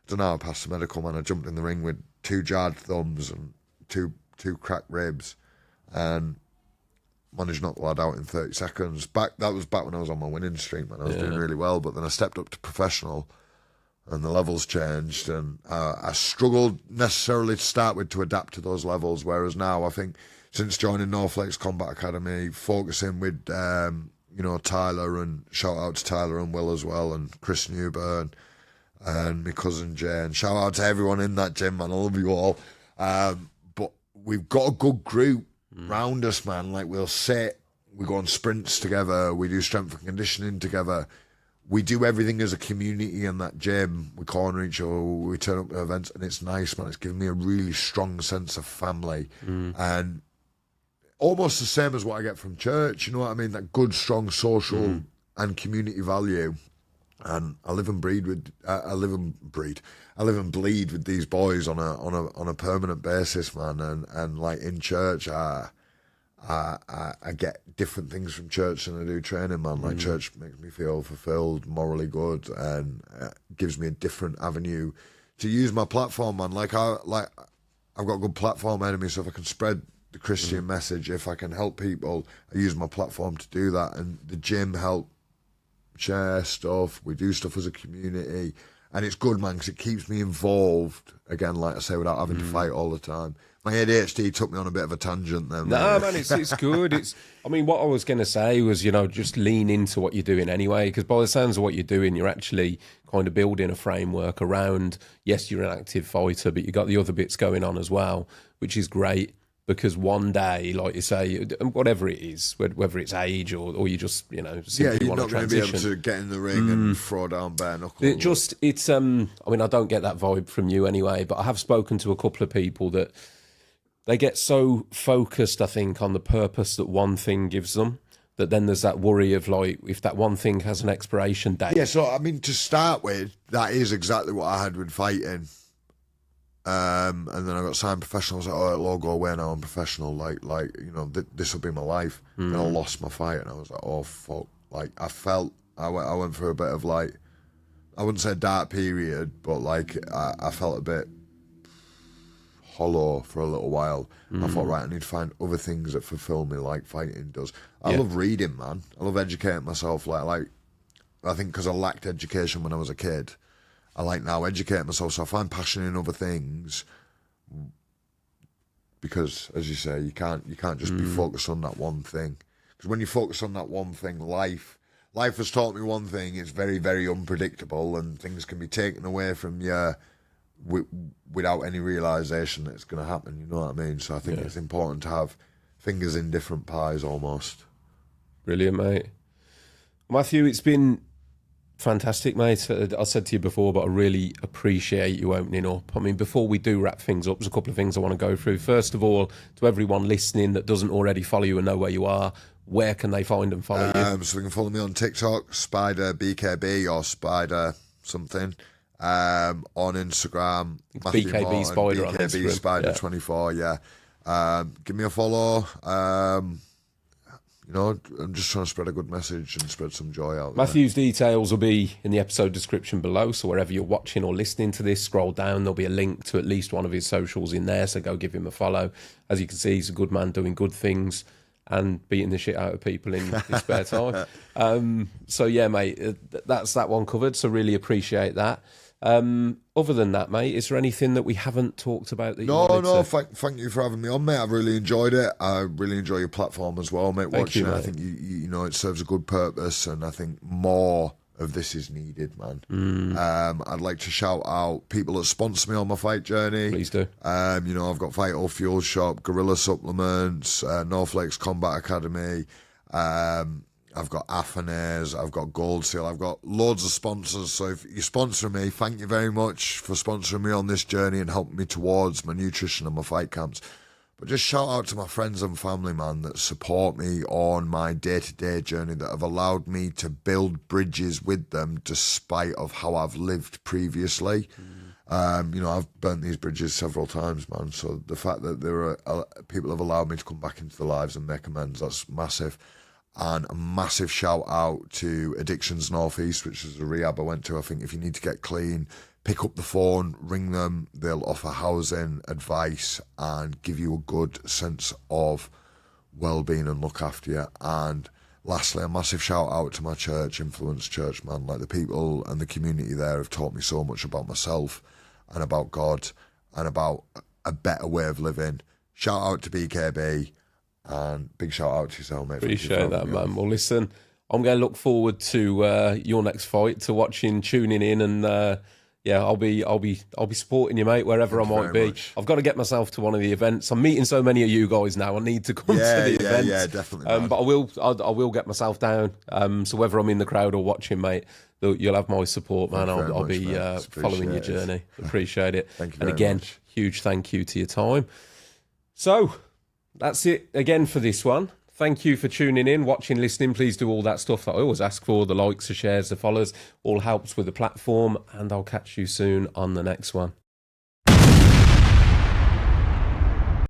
don't know, I passed the medical, man. I jumped in the ring with 2 jarred thumbs and two cracked ribs, and managed to knock the lad out in 30 seconds. That was back when I was on my winning streak, man. I was doing really well, but then I stepped up to professional, and the levels changed, and I struggled necessarily to start with to adapt to those levels, whereas now I think since joining North Lakes Combat Academy, focusing with Tyler, and shout out to Tyler and Will as well, and Chris Newburn, and my cousin Jane. Shout out to everyone in that gym, man. I love you all. But we've got a good group round us, man. Like, we'll sit, we go on sprints together, we do strength and conditioning together. We do everything as a community in that gym. We corner each other, we turn up to events, and it's nice, man. It's given me a really strong sense of family. And almost the same as what I get from church, you know what I mean? That good, strong social and community value. And I live and bleed with these boys on a permanent basis, man. And like in church, I get different things from church than I do training, man. Like church makes me feel fulfilled, morally good, and gives me a different avenue to use my platform, man. I've got a good platform ahead of me, so if I can spread the Christian message, if I can help people, I use my platform to do that. And the gym help share stuff. We do stuff as a community, and it's good, man, because it keeps me involved. Again, like I say, without having to fight all the time. My ADHD took me on a bit of a tangent then. No, man, it's good. What I was going to say was, just lean into what you're doing anyway, because by the sounds of what you're doing, you're actually kind of building a framework around, yes, you're an active fighter, but you got the other bits going on as well, which is great. Because one day, like you say, whatever it is, whether it's age or you just, simply want to transition. You're not going to be able to get in the ring and throw down bare-knuckle. I don't get that vibe from you anyway, but I have spoken to a couple of people that they get so focused, I think, on the purpose that one thing gives them, that then there's that worry of, like, if that one thing has an expiration date. Yeah, so, to start with, that is exactly what I had with fighting. And then I got signed professional. I was like, oh, it'll all go away now. I'm professional. This will be my life. Then I lost my fight, and I was like, oh fuck. Like, I went through a bit of, like, I wouldn't say a dark period, but like I felt a bit hollow for a little while. I thought, right, I need to find other things that fulfill me, like fighting does. I love reading, man. I love educating myself. Like I think because I lacked education when I was a kid, I like now educating myself, so I find passion in other things. Because, as you say, you can't just be focused on that one thing. Because when you focus on that one thing, life has taught me one thing: it's very, very unpredictable, and things can be taken away from you without any realisation that it's going to happen. You know what I mean? So I think it's important to have fingers in different pies, almost. Brilliant, mate. Matthew, it's been fantastic, mate. I said to you before, but I really appreciate you opening up. Before we do wrap things up, there's a couple of things I want to go through. First of all, to everyone listening that doesn't already follow you and know where you are, where can they find and follow you? So they can follow me on TikTok, Spider BKB or Spider something. On Instagram, Matthew BKB Morton, Spider on BKB Instagram. Spider 24. Yeah. Give me a follow. I'm just trying to spread a good message and spread some joy out there. Matthew's details will be in the episode description below, so wherever you're watching or listening to this, scroll down, there'll be a link to at least one of his socials in there, so go give him a follow. As you can see, he's a good man doing good things and beating the shit out of people in his spare time. So yeah, mate, that's that one covered, so really appreciate that. Other than that, mate, is there anything that we haven't talked about that you wanted to... Thank you for having me on, mate. I've really enjoyed it. I really enjoy your platform as well, mate. Thank you, mate. I think it serves a good purpose, and I think more of this is needed, man. I'd like to shout out people that sponsor me on my fight journey. Please do. I've got Fight All Fuel Shop, Gorilla Supplements, North Lakes Combat Academy, I've got Athena's, I've got Gold Seal, I've got loads of sponsors. So if you sponsor me, thank you very much for sponsoring me on this journey and helping me towards my nutrition and my fight camps. But just shout out to my friends and family, man, that support me on my day-to-day journey, that have allowed me to build bridges with them despite of how I've lived previously. I've burnt these bridges several times, man. So the fact that there are people have allowed me to come back into their lives and make amends, that's massive. And a massive shout out to Addictions Northeast, which is a rehab I went to. I think if you need to get clean, pick up the phone, ring them. They'll offer housing, advice, and give you a good sense of well-being and look after you. And lastly, a massive shout out to my church, Influence Church, man. Like, the people and the community there have taught me so much about myself and about God and about a better way of living. Shout out to BKB. And big shout out to yourself, mate. Appreciate that, man. Well, listen, I'm going to look forward to your next fight, to tuning in, and I'll be supporting you, mate, wherever I might be. Much. I've got to get myself to one of the events. I'm meeting so many of you guys now. I need to come to the events. Yeah, definitely. But I will get myself down. So whether I'm in the crowd or watching, mate, you'll have my support, man. I'll be following your journey. Appreciate it. Thank you and very again, much. Huge thank you to your time. So that's it again for this one. Thank you for tuning in, watching, listening. Please do all that stuff that I always ask for, the likes, the shares, the follows. All helps with the platform. And I'll catch you soon on the next one.